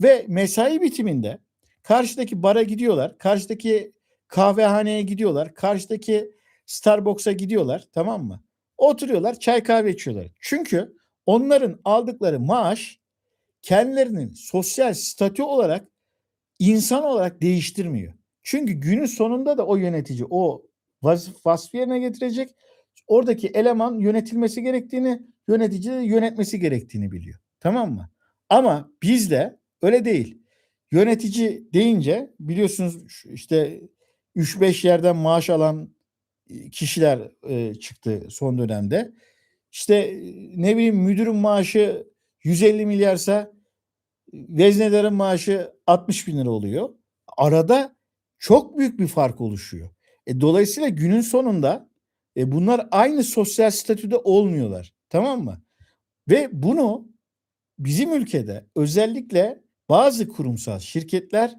Ve mesai bitiminde karşıdaki bara gidiyorlar. Karşıdaki kahvehaneye gidiyorlar. Karşıdaki Starbucks'a gidiyorlar. Tamam mı? Oturuyorlar, çay kahve içiyorlar. Çünkü onların aldıkları maaş kendilerinin sosyal statü olarak, insan olarak değiştirmiyor. Çünkü günün sonunda da o yönetici o vasfı yerine getirecek. Oradaki eleman yönetilmesi gerektiğini, yönetici de yönetmesi gerektiğini biliyor. Tamam mı? Ama bizde öyle değil. Yönetici deyince biliyorsunuz işte 3-5 yerden maaş alan kişiler çıktı son dönemde. İşte ne bileyim, müdürün maaşı 150 milyarsa veznedarın maaşı 60 bin lira oluyor. Arada çok büyük bir fark oluşuyor. Dolayısıyla günün sonunda bunlar aynı sosyal statüde olmuyorlar. Tamam mı? Ve bunu bizim ülkede özellikle bazı kurumsal şirketler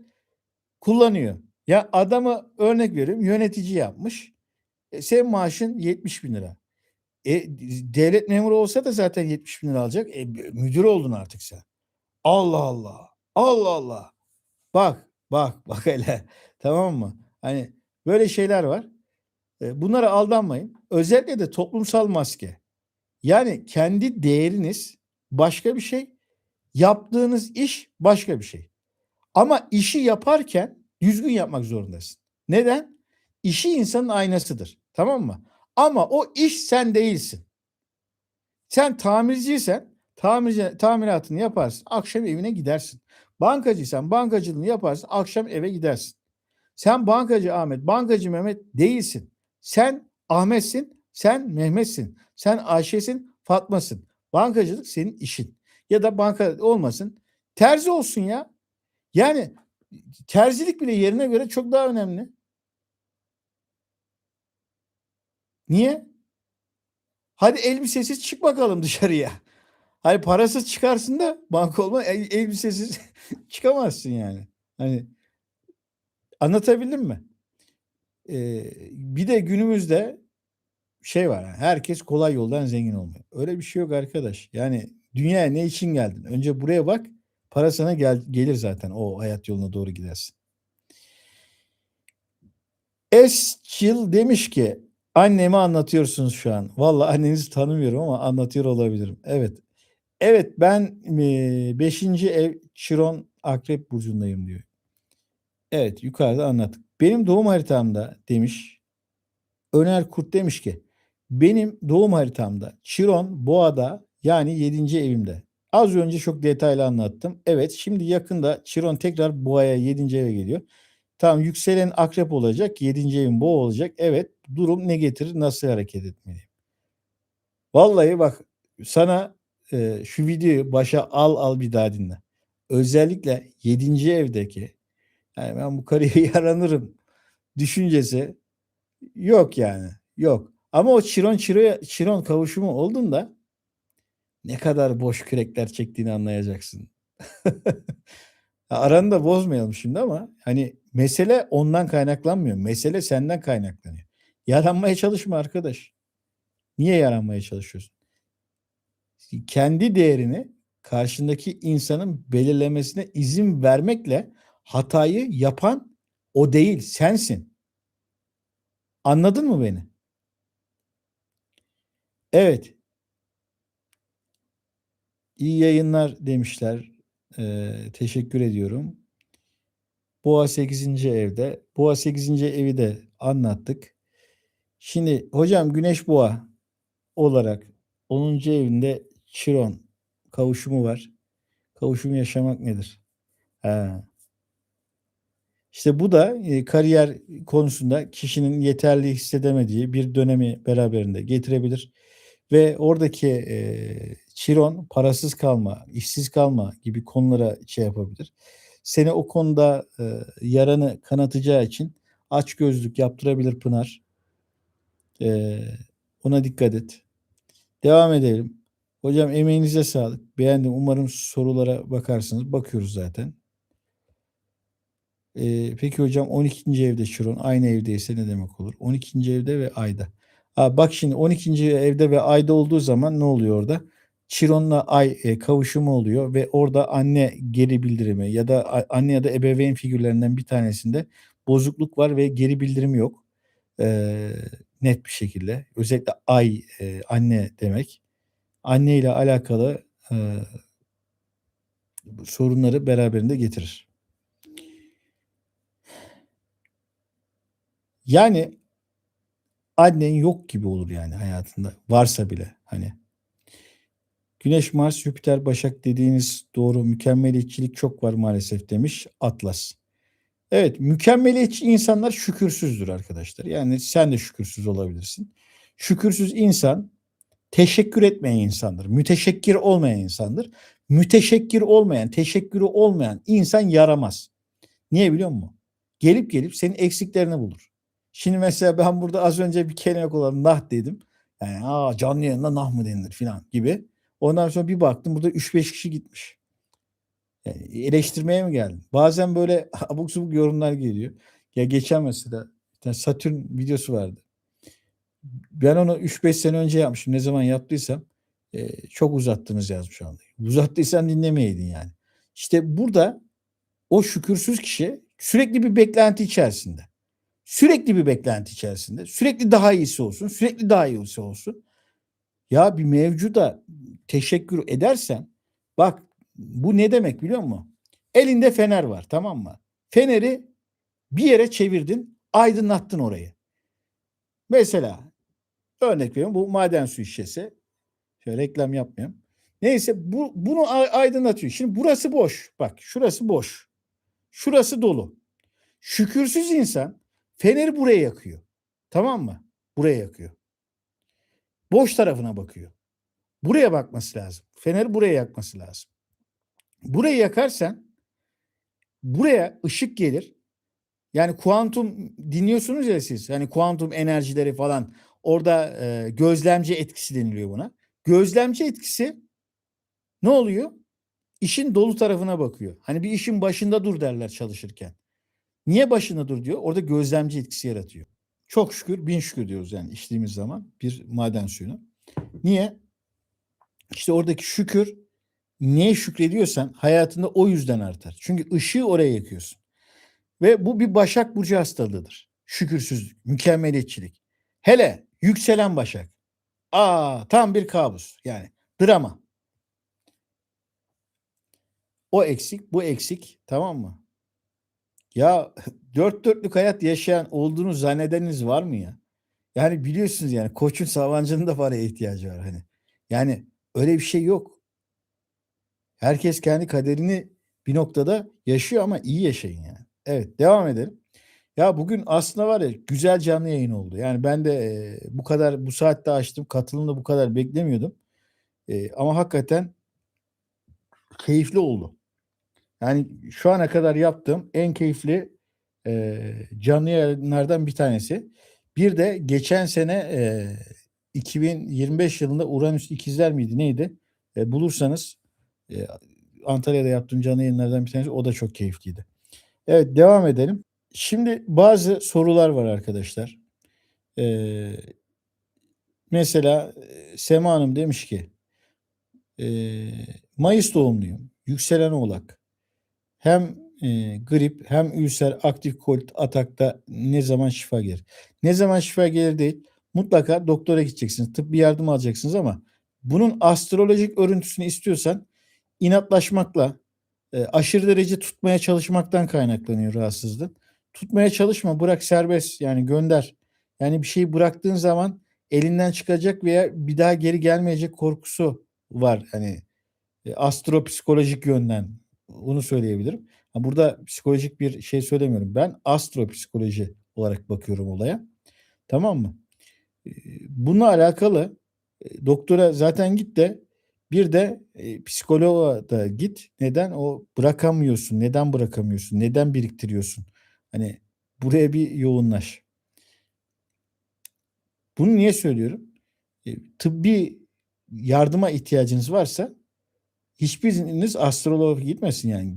kullanıyor. Ya adamı örnek veriyorum, yönetici yapmış. Senin maaşın 70 bin lira. Devlet memuru olsa da zaten 70 bin lira alacak. Müdür oldun artık sen. Allah Allah. Allah Allah. Bak, bak, bak hele. Tamam mı? Hani böyle şeyler var. Bunlara aldanmayın. Özellikle de toplumsal maske. Yani kendi değeriniz başka bir şey, yaptığınız iş başka bir şey. Ama işi yaparken düzgün yapmak zorundasın. Neden? İşi insanın aynasıdır. Tamam mı? Ama o iş sen değilsin. Sen tamirciysen tamiratını yaparsın, akşam evine gidersin. Bankacıysan bankacılığını yaparsın, akşam eve gidersin. Sen bankacı Ahmet, bankacı Mehmet değilsin. Sen Ahmet'sin, sen Mehmet'sin. Sen Ayşe'sin, Fatma'sın. Bankacılık senin işin. Ya da banka olmasın, terzi olsun ya. Yani terzilik bile yerine göre çok daha önemli. Niye? Hadi elbisesiz çık bakalım dışarıya. Hani parasız çıkarsın da banka olma, elbisesiz çıkamazsın yani. Hani anlatabildim mi? Bir de günümüzde şey var. Yani herkes kolay yoldan zengin olmuyor. Öyle bir şey yok arkadaş. Yani dünyaya ne için geldin? Önce buraya bak. Para sana gelir zaten. O hayat yoluna doğru gidersin. Esçil demiş ki annemi anlatıyorsunuz şu an. Vallahi annenizi tanımıyorum ama anlatıyor olabilirim. Evet. Evet, ben 5. ev Chiron Akrep burcundayım diyor. Evet, yukarıda anlattık. Benim doğum haritamda demiş Öner Kurt, demiş ki benim doğum haritamda Chiron Boğa'da, yani 7. evimde. Az önce çok detaylı anlattım. Evet, şimdi yakında Chiron tekrar Boğa'ya, 7. eve geliyor. Tamam, yükselen Akrep olacak, 7. evim Boğa olacak. Evet, durum ne getirir, nasıl hareket etmeliyim? Vallahi bak, sana şu videoyu başa al bir daha dinle. Özellikle 7. evdeki, yani ben bu karıya yaranırım düşüncesi yok yani. Yok. Ama o Chiron kavuşumu olduğunda ne kadar boş kürekler çektiğini anlayacaksın. Aranı da bozmayalım şimdi ama hani mesele ondan kaynaklanmıyor. Mesele senden kaynaklanıyor. Yaranmaya çalışma arkadaş. Niye yaranmaya çalışıyorsun? Kendi değerini karşındaki insanın belirlemesine izin vermekle hatayı yapan o değil, sensin. Anladın mı beni? Evet. İyi yayınlar demişler. Teşekkür ediyorum. Boğa 8. evde. Boğa 8. evi de anlattık. Şimdi hocam, Güneş Boğa olarak 10. evinde Chiron kavuşumu var. Kavuşumu yaşamak nedir? Ha. İşte bu da kariyer konusunda kişinin yeterli hissedemediği bir dönemi beraberinde getirebilir. Ve oradaki Chiron parasız kalma, işsiz kalma gibi konulara şey yapabilir. Seni o konuda yaranı kanatacağı için açgözlük yaptırabilir Pınar. E, Ona dikkat et. Devam edelim. Hocam, emeğinize sağlık. Beğendim. Umarım sorulara bakarsınız. Bakıyoruz zaten. Peki hocam 12. evde Chiron aynı evdeyse ne demek olur? 12. evde ve ayda. Bak şimdi 12. evde ve ayda olduğu zaman ne oluyor orada? Chiron'la ay kavuşumu oluyor ve orada anne geri bildirimi ya da anne ya da ebeveyn figürlerinden bir tanesinde bozukluk var ve geri bildirim yok. Net bir şekilde. Özellikle ay anne demek. Anne ile alakalı sorunları beraberinde getirir. Yani annen yok gibi olur yani hayatında. Varsa bile hani. Güneş, Mars, Jüpiter, Başak dediğiniz doğru. Mükemmeliyetçilik çok var maalesef demiş Atlas. Evet, mükemmeliyetçi insanlar şükürsüzdür arkadaşlar. Yani sen de şükürsüz olabilirsin. Şükürsüz insan teşekkür etmeyen insandır. Müteşekkir olmayan insandır. Müteşekkir olmayan, teşekkürü olmayan insan yaramaz. Niye biliyor musun? Gelip gelip senin eksiklerini bulur. Şimdi mesela ben burada az önce bir kelime kullandım. Nah dedim. Yani canlı yayında nah mı denilir filan gibi. Ondan sonra bir baktım burada 3-5 kişi gitmiş. Yani eleştirmeye mi geldin? Bazen böyle abuk subuk yorumlar geliyor. Ya geçen mesela bir tane Satürn videosu vardı. Ben onu 3-5 sene önce yapmışım. Ne zaman yaptıysam çok uzattınız yazmış şu anda. Uzattıysan dinlemeyeydin yani. İşte burada o şükürsüz kişi sürekli bir beklenti içerisinde. Sürekli bir beklenti içerisinde. Sürekli daha iyisi olsun. Sürekli daha iyisi olsun. Ya bir mevcuda teşekkür edersen bak bu ne demek biliyor musun? Elinde fener var, tamam mı? Feneri bir yere çevirdin, aydınlattın orayı. Mesela örnek veriyorum, bu maden su şişesi. Şöyle reklam yapmayayım. Neyse bunu aydınlatıyor. Şimdi burası boş. Bak şurası boş. Şurası dolu. Şükürsüz insan feneri buraya yakıyor. Tamam mı? Buraya yakıyor. Boş tarafına bakıyor. Buraya bakması lazım. Feneri buraya yakması lazım. Burayı yakarsan buraya ışık gelir. Yani kuantum dinliyorsunuz ya siz. Hani kuantum enerjileri falan. Orada gözlemci etkisi deniliyor buna. Gözlemci etkisi ne oluyor? İşin dolu tarafına bakıyor. Hani bir işin başında dur derler çalışırken. Niye başında dur diyor? Orada gözlemci etkisi yaratıyor. Çok şükür, bin şükür diyoruz yani içtiğimiz zaman bir maden suyunu. Niye? İşte oradaki şükür, neye şükrediyorsan hayatında o yüzden artar. Çünkü ışığı oraya yakıyorsun. Ve bu bir Başak Burcu hastalığıdır. Şükürsüzlük, mükemmeliyetçilik. Hele yükselen Başak. Tam bir kabus. Yani drama. O eksik, bu eksik. Tamam mı? Ya dört dörtlük hayat yaşayan olduğunu zannedeniniz var mı ya? Yani biliyorsunuz yani Koç'un Sabancı'nın da paraya ihtiyacı var hani. Yani öyle bir şey yok. Herkes kendi kaderini bir noktada yaşıyor ama iyi yaşayın yani. Evet, devam edelim. Ya bugün aslında var ya güzel canlı yayın oldu. Yani ben de bu kadar bu saatte açtım. Katılımda bu kadar beklemiyordum. Ama hakikaten keyifli oldu. Yani şu ana kadar yaptığım en keyifli canlı yayınlardan bir tanesi. Bir de geçen sene 2025 yılında Uranüs ikizler miydi neydi? Bulursanız e, Antalya'da yaptığım canlı yayınlardan bir tanesi, o da çok keyifliydi. Evet, devam edelim. Şimdi bazı sorular var arkadaşlar. Ee, Mesela Sema Hanım demiş ki e, Mayıs doğumluyum. Yükselen Oğlak. Hem grip hem ülser aktif kolit atakta ne zaman şifa gelir? Ne zaman şifa gelir değil. Mutlaka doktora gideceksiniz. Tıbbi yardım alacaksınız ama bunun astrolojik örüntüsünü istiyorsan inatlaşmakla aşırı derece tutmaya çalışmaktan kaynaklanıyor rahatsızlık. Tutmaya çalışma, bırak serbest yani gönder. Yani bir şeyi bıraktığın zaman elinden çıkacak veya bir daha geri gelmeyecek korkusu var. Hani astropsikolojik yönden onu söyleyebilirim. Burada psikolojik bir şey söylemiyorum. Ben astropsikoloji olarak bakıyorum olaya. Tamam mı? Bununla alakalı doktora zaten git de bir de psikoloğa da git. Neden o bırakamıyorsun? Neden bırakamıyorsun? Neden biriktiriyorsun? Hani buraya bir yoğunlaş. Bunu niye söylüyorum? Tıbbi yardıma ihtiyacınız varsa hiçbiriniz astroloğa gitmesin yani.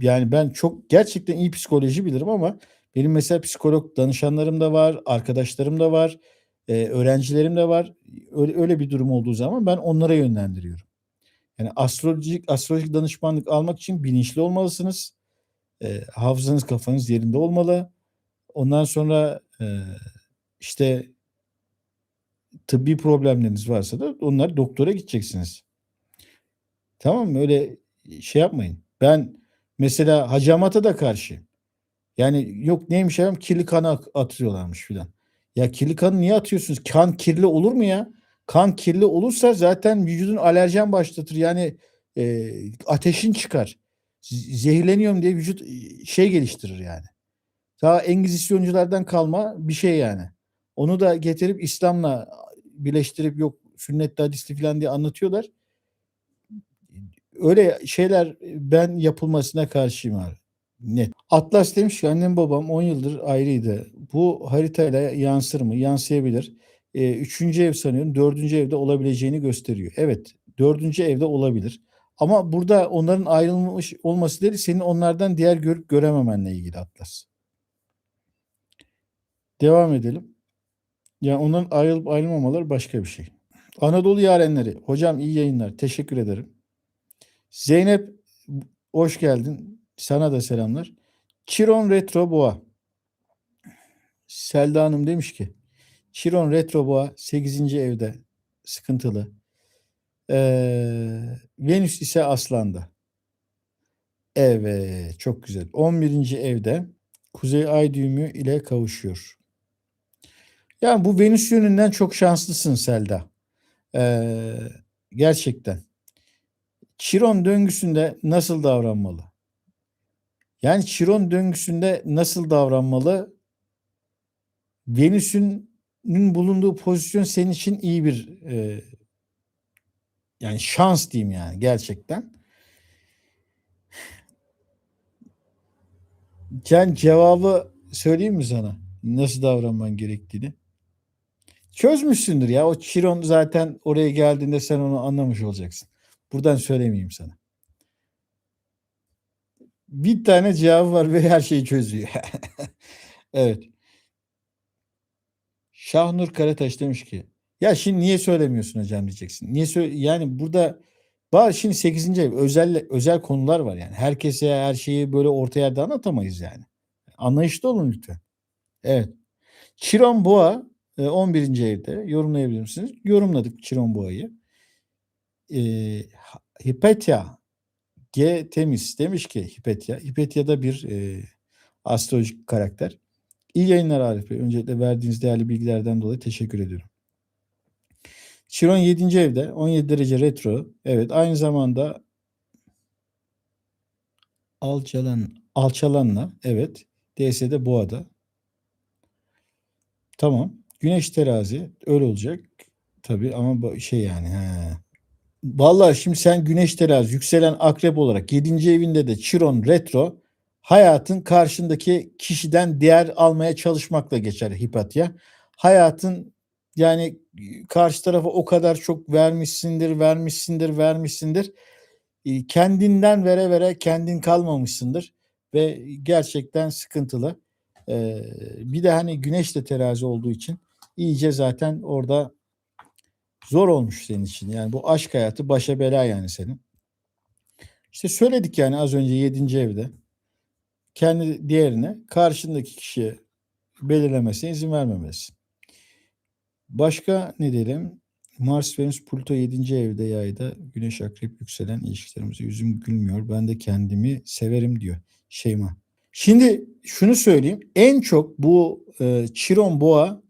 Yani ben çok gerçekten iyi psikoloji bilirim ama benim mesela psikolog danışanlarım da var, arkadaşlarım da var, öğrencilerim de var. Öyle bir durum olduğu zaman ben onlara yönlendiriyorum. Yani astrolojik danışmanlık almak için bilinçli olmalısınız. Hafızanız, kafanız yerinde olmalı. Ondan sonra, işte tıbbi problemleriniz varsa da onlar doktora gideceksiniz. Tamam mı? Öyle şey yapmayın. Ben mesela hacamata da karşıyım. Yani yok neymiş efendim kirli kanı atıyorlarmış filan. Ya kirli kanı niye atıyorsunuz? Kan kirli olur mu ya? Kan kirli olursa zaten vücudun alerjen başlatır. Yani ateşin çıkar. Zehirleniyorum diye vücut şey geliştirir yani. Ta Engizisyonculardan kalma bir şey yani. Onu da getirip İslam'la birleştirip yok sünnet hadisli falan diye anlatıyorlar. Öyle şeyler ben yapılmasına karşıyım abi. Net. Atlas demiş ki annem babam 10 yıldır ayrıydı. Bu haritayla yansır mı? Yansıyabilir. Üçüncü ev sanıyorum. Dördüncü evde olabileceğini gösteriyor. Evet. Dördüncü evde olabilir. Ama burada onların ayrılmış olması değil, senin onlardan diğer görüp görememenle ilgili Atlas. Devam edelim. Yani onların ayrılıp ayrılmamaları başka bir şey. Anadolu yarenleri. Hocam iyi yayınlar. Teşekkür ederim. Zeynep hoş geldin. Sana da selamlar. Chiron Retro Boğa. Selda Hanım demiş ki Chiron Retro Boğa 8. evde sıkıntılı. Venüs ise Aslan'da. Evet çok güzel. 11. evde Kuzey Ay düğümü ile kavuşuyor. Yani bu Venüs yönünden çok şanslısın Selda. Ee, Gerçekten. Chiron döngüsünde nasıl davranmalı? Yani Chiron döngüsünde nasıl davranmalı? Venüs'ün bulunduğu pozisyon senin için iyi bir yani şans diyeyim yani gerçekten. Yani cevabı söyleyeyim mi sana? Nasıl davranman gerektiğini? Çözmüşsündür ya. O Chiron zaten oraya geldiğinde sen onu anlamış olacaksın. Buradan söylemeyeyim sana. Bir tane cevabı var ve her şeyi çözüyor. Evet. Şahnur Karataş demiş ki ya şimdi niye söylemiyorsun hocam diyeceksin. Niye yani burada var şimdi 8. ev özel konular var yani. Herkese her şeyi böyle orta yerde anlatamayız yani. Anlayışlı olun lütfen. Evet. Chiron Boğa 11. evde yorumlayabilir misiniz? Yorumladık Chiron Boğa'yı. Hipetya G. Temiz demiş ki Hipetya da bir astrolojik karakter. İyi yayınlar Arif Bey. Öncelikle verdiğiniz değerli bilgilerden dolayı teşekkür ediyorum. Chiron 7. evde 17 derece retro. Evet aynı zamanda alçalanla evet DS'de Boğa'da. Tamam. Güneş terazi öyle olacak. Tabii ama şey yani. He. Vallahi şimdi sen Güneş terazi yükselen akrep olarak 7. evinde de Chiron retro hayatın karşındaki kişiden değer almaya çalışmakla geçer Hipatya. Hayatın yani karşı tarafa o kadar çok vermişsindir. Kendinden vere vere kendin kalmamışsındır ve gerçekten sıkıntılı. Bir de hani Güneş de terazi olduğu için iyice zaten orada zor olmuş senin için. Yani bu aşk hayatı başa bela yani senin. İşte söyledik yani az önce 7. evde. Kendi diğerine karşındaki kişiye belirlemesine izin vermemelisin. Başka ne diyelim? Mars, Venüs, Plüto 7. evde yayda Güneş Akrep yükselen ilişkilerimize yüzüm gülmüyor. Ben de kendimi severim diyor Şeyma. Şimdi şunu söyleyeyim. En çok bu Chiron Boğa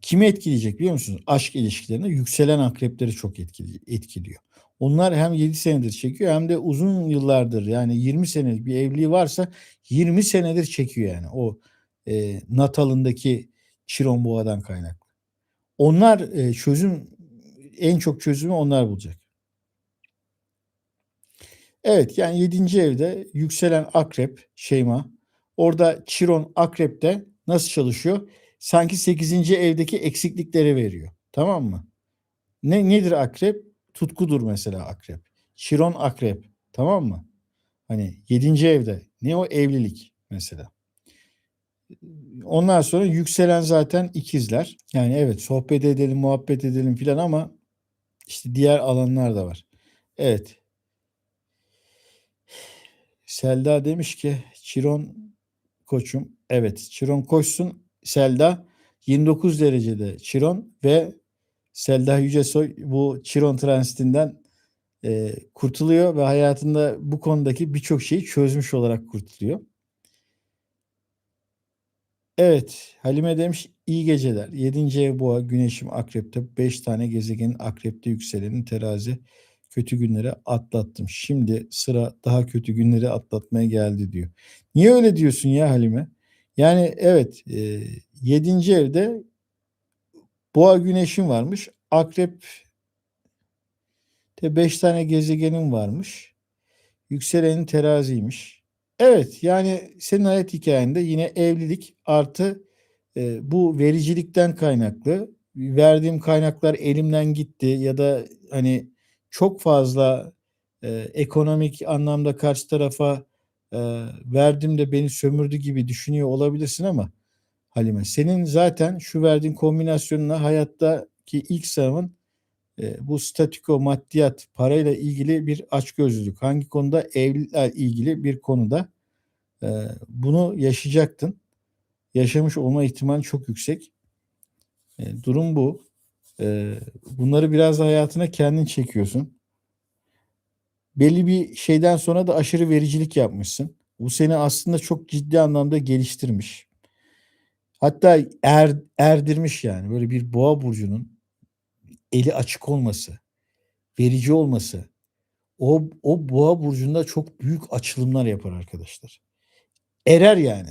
kimi etkileyecek biliyor musunuz? Aşk ilişkilerinde yükselen akrepleri çok etkiliyor. Onlar hem 7 senedir çekiyor hem de uzun yıllardır yani 20 senelik bir evliliği varsa 20 senedir çekiyor yani o natalındaki Chiron Boğa'dan kaynaklı. Onlar en çok çözümü onlar bulacak. Evet yani 7. evde yükselen akrep Şeyma. Orada Chiron akrepte nasıl çalışıyor? Sanki 8. evdeki eksiklikleri veriyor. Tamam mı? Nedir akrep? Tutkudur mesela akrep. Chiron akrep. Tamam mı? Hani 7. evde. Ne o? Evlilik mesela. Ondan sonra yükselen zaten ikizler. Yani evet, sohbet edelim, muhabbet edelim filan ama işte diğer alanlar da var. Evet. Selda demiş ki Chiron koçum. Evet, Chiron koçsun. Selda 29 derecede Chiron ve Selda Yücesoy bu Chiron transitinden kurtuluyor ve hayatında bu konudaki birçok şeyi çözmüş olarak kurtuluyor. Evet, Halime demiş iyi geceler. 7. ev boğa, güneşim akrepte, 5 tane gezegenin akrepte, yükselenin terazi. Kötü günleri atlattım. Şimdi sıra daha kötü günleri atlatmaya geldi diyor. Niye öyle diyorsun ya Halime? Yani evet, 7. evde boğa güneşin varmış. Akrepte 5 tane gezegenin varmış. Yükselenin teraziymiş. Evet, yani senin hayat hikayende yine evlilik artı bu vericilikten kaynaklı. Verdiğim kaynaklar elimden gitti ya da hani çok fazla ekonomik anlamda karşı tarafa verdim de beni sömürdü gibi düşünüyor olabilirsin ama Halime, senin zaten şu verdiğin kombinasyonla hayattaki ilk sınavın bu statüko, maddiyat, parayla ilgili bir açgözlülük. Hangi konuda? Evlilikle ilgili bir konuda bunu yaşayacaktın. Yaşamış olma ihtimali çok yüksek. Durum bu. Bunları biraz da hayatına kendin çekiyorsun. Belli bir şeyden sonra da aşırı vericilik yapmışsın. Bu seni aslında çok ciddi anlamda geliştirmiş. Hatta erdirmiş yani. Böyle bir boğa burcunun eli açık olması, verici olması, o boğa burcunda çok büyük açılımlar yapar arkadaşlar. Erer yani.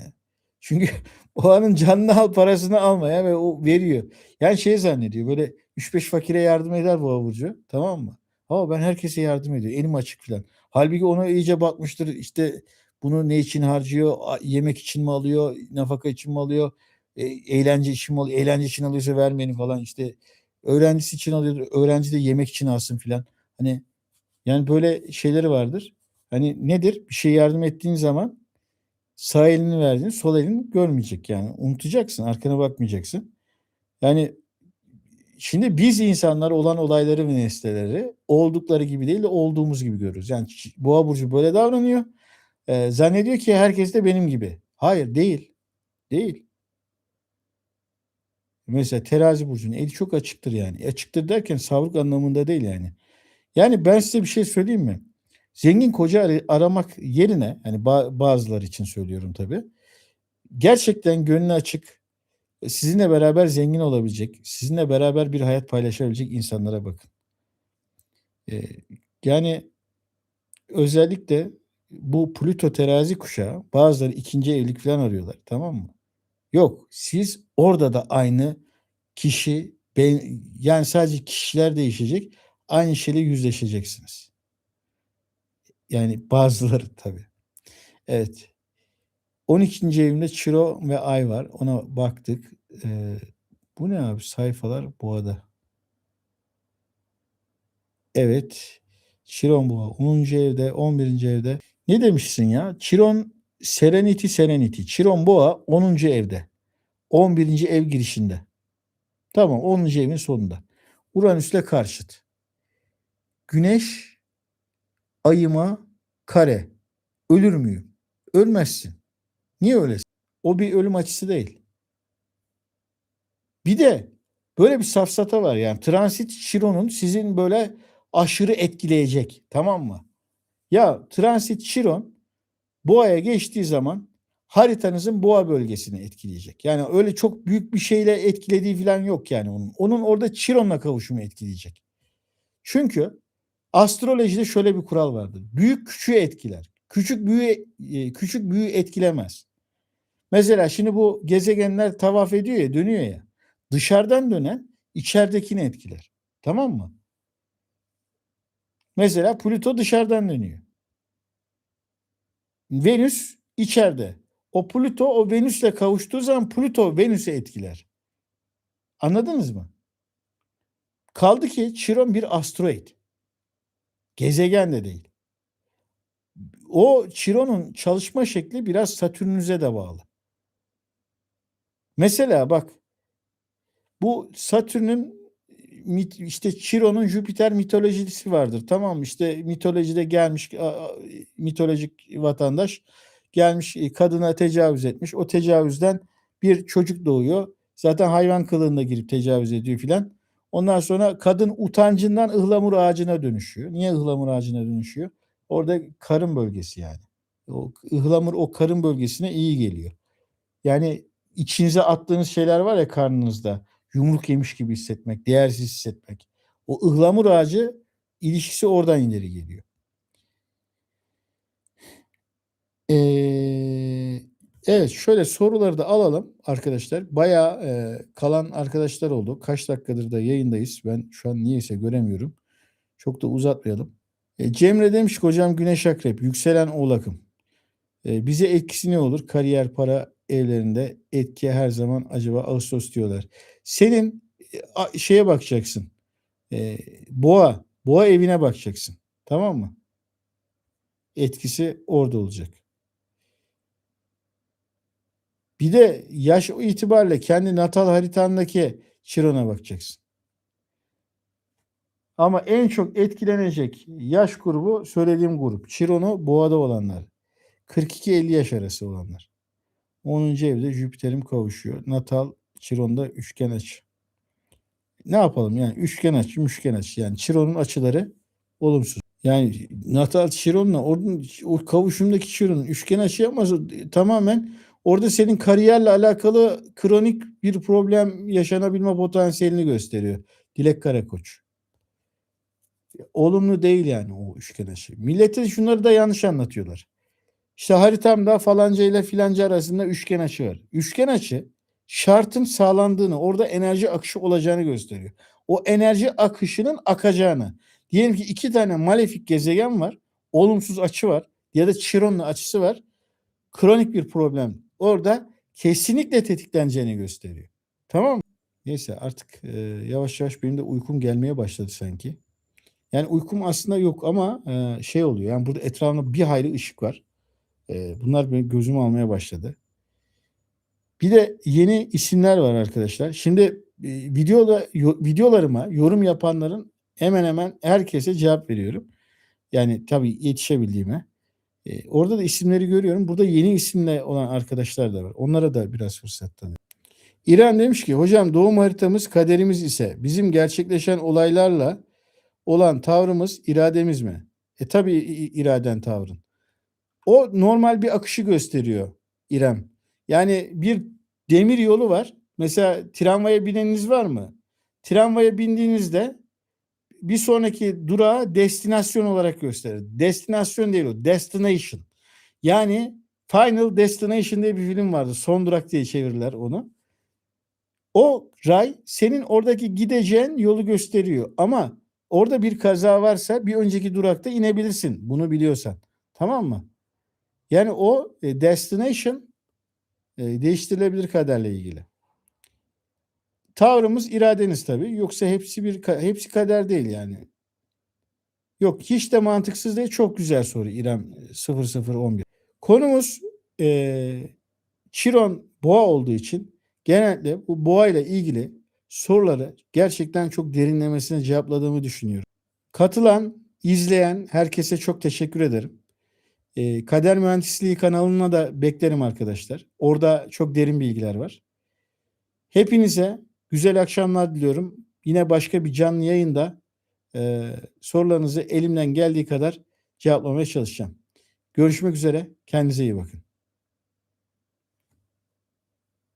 Çünkü o anın canını al parasını almaya ve o veriyor. Yani şey zannediyor böyle 3-5 fakire yardım eder bu burcu, tamam mı? Ama ben herkese yardım ediyor. Elim açık falan. Halbuki ona iyice bakmıştır. İşte bunu ne için harcıyor? Yemek için mi alıyor? Nafaka için mi alıyor? Eğlence için mi alıyor? Eğlence için alıyorsa vermeyin falan. İşte öğrencisi için alıyor. Öğrenci de yemek için alsın filan. Hani yani böyle şeyleri vardır. Hani nedir? Bir şey yardım ettiğin zaman sağ elini verdiğin sol elini görmeyecek yani. Unutacaksın, arkana bakmayacaksın. Yani şimdi biz insanlar olan olayları ve nesneleri oldukları gibi değil de olduğumuz gibi görürüz. Yani Boğa burcu böyle davranıyor. Zannediyor ki herkes de benim gibi. Hayır, değil. Değil. Mesela terazi burcunun eli çok açıktır yani. Açıktır derken savruk anlamında değil yani. Yani ben size bir şey söyleyeyim mi? Zengin koca aramak yerine, hani bazıları için söylüyorum tabii. Gerçekten gönlü açık, sizinle beraber zengin olabilecek, sizinle beraber bir hayat paylaşabilecek insanlara bakın. Eee, yani özellikle bu Plüto terazi kuşağı bazıları ikinci evlilik falan arıyorlar, tamam mı? Yok, siz orada da aynı kişi, yani sadece kişiler değişecek, aynı şeyle yüzleşeceksiniz. Yani bazıları tabii. Evet. 12. evimde Çiro ve Ay var. Ona baktık. Eee, bu ne abi? Sayfalar Boğa'da. Evet. Chiron Boğa 10. evde, 11. evde. Ne demişsin ya? Chiron Serenity. Chiron Boğa 10. evde. 11. ev girişinde. Tamam, 10. evin sonunda. Uranüs'le karşıt. Güneş ayıma kare. Ölür müyüm? Ölmezsin. Niye öylesin? O bir ölüm açısı değil. Bir de böyle bir safsata var yani. Transit Chiron'un sizin böyle aşırı etkileyecek. Tamam mı? Ya transit Chiron Boğa'ya geçtiği zaman haritanızın Boğa bölgesini etkileyecek. Yani öyle çok büyük bir şeyle etkilediği falan yok yani onun. Onun orada Chiron'la kavuşumu etkileyecek. Çünkü astrolojide şöyle bir kural vardır. Büyük küçüğü etkiler. Küçük büyüğü etkilemez. Mesela şimdi bu gezegenler tavaf ediyor ya, dönüyor ya. Dışarıdan dönen içeridekini etkiler. Tamam mı? Mesela Plüto dışarıdan dönüyor. Venüs içeride. O Plüto o Venüs'le kavuştuğu zaman Plüto Venüs'e etkiler. Anladınız mı? Kaldı ki Chiron bir asteroid. Gezegen de değil. o Chiron'un çalışma şekli biraz Satürn'üze de bağlı. Mesela bak, bu Satürn'ün işte Chiron'un Jüpiter mitolojisi vardır. Tamam mı? İşte mitolojide gelmiş mitolojik vatandaş gelmiş, kadına tecavüz etmiş. O tecavüzden bir çocuk doğuyor. Zaten hayvan kılığında girip tecavüz ediyor filan. Ondan sonra kadın utancından ıhlamur ağacına dönüşüyor. Niye ıhlamur ağacına dönüşüyor? Orada karın bölgesi yani. O ıhlamur o karın bölgesine iyi geliyor. Yani içinize attığınız şeyler var ya karnınızda. Yumruk yemiş gibi hissetmek, değersiz hissetmek. O ıhlamur ağacı ilişkisi oradan ileri geliyor. Evet, şöyle soruları da alalım arkadaşlar. Bayağı kalan arkadaşlar oldu. Kaç dakikadır da yayındayız. Ben şu an niyeyse göremiyorum. Çok da uzatmayalım. Cemre demiş ki hocam Güneş Akrep, yükselen Oğlak'ım. Bize etkisi ne olur? Kariyer, para evlerinde etki her zaman acaba Ağustos diyorlar. Senin şeye bakacaksın. Boğa evine bakacaksın. Tamam mı? Etkisi orada olacak. Bir de yaş itibariyle kendi natal haritandaki Chiron'a bakacaksın. Ama en çok etkilenecek yaş grubu söylediğim grup. Chiron'u Boğa'da olanlar. 42-50 yaş arası olanlar. 10. evde Jüpiter'im kavuşuyor. Natal Chiron'da üçgen açı. Ne yapalım yani üçgen açı, üçgen açı. Yani Chiron'un açıları olumsuz. Yani natal Chiron'la o kavuşumdaki Chiron'un üçgen açı yapması tamamen orada senin kariyerle alakalı kronik bir problem yaşanabilme potansiyelini gösteriyor. Dilek Karakoç. Olumlu değil yani o üçgen açı. Millete şunları da yanlış anlatıyorlar. İşte haritamda falanca ile filanca arasında üçgen açı var. Üçgen açı şartın sağlandığını, orada enerji akışı olacağını gösteriyor. O enerji akışının akacağını. Diyelim ki 2 tane malefik gezegen var. Olumsuz açı var. Ya da Chiron'la açısı var. Kronik bir problem. Orada kesinlikle tetikleneceğini gösteriyor. Tamam mı? Neyse artık yavaş yavaş benim de uykum gelmeye başladı sanki. Yani uykum aslında yok ama şey oluyor. Yani burada etrafında bir hayli ışık var. Bunlar benim gözümü almaya başladı. Bir de yeni isimler var arkadaşlar. Şimdi videolarıma yorum yapanların hemen hemen herkese cevap veriyorum. Yani tabii yetişebildiğime. Orada da isimleri görüyorum. Burada yeni isimle olan arkadaşlar da var. Onlara da biraz fırsat tanıyorum. İrem demiş ki hocam doğum haritamız kaderimiz ise bizim gerçekleşen olaylarla olan tavrımız irademiz mi? Tabii iraden tavrın. O normal bir akışı gösteriyor İrem. Yani bir demir yolu var. Mesela tramvaya bineniz var mı? Tramvaya bindiğinizde bir sonraki durağı destinasyon olarak gösterir. Destinasyon değil o. Destination. Yani Final Destination diye bir film vardı. Son durak diye çevirirler onu. O ray senin oradaki gideceğin yolu gösteriyor. Ama orada bir kaza varsa bir önceki durakta inebilirsin. Bunu biliyorsan. Tamam mı? Yani o destination değiştirilebilir kaderle ilgili. Tavrımız iradeniz tabii. Yoksa hepsi kader değil yani. Yok hiç de mantıksız değil. Çok güzel soru İrem 0011. Konumuz Chiron boğa olduğu için genellikle bu boğa ile ilgili soruları gerçekten çok derinlemesine cevapladığımı düşünüyorum. Katılan, izleyen herkese çok teşekkür ederim. Kader Mühendisliği kanalına da beklerim arkadaşlar. Orada çok derin bilgiler var. Hepinize güzel akşamlar diliyorum. Yine başka bir canlı yayında sorularınızı elimden geldiği kadar cevaplamaya çalışacağım. Görüşmek üzere. Kendinize iyi bakın.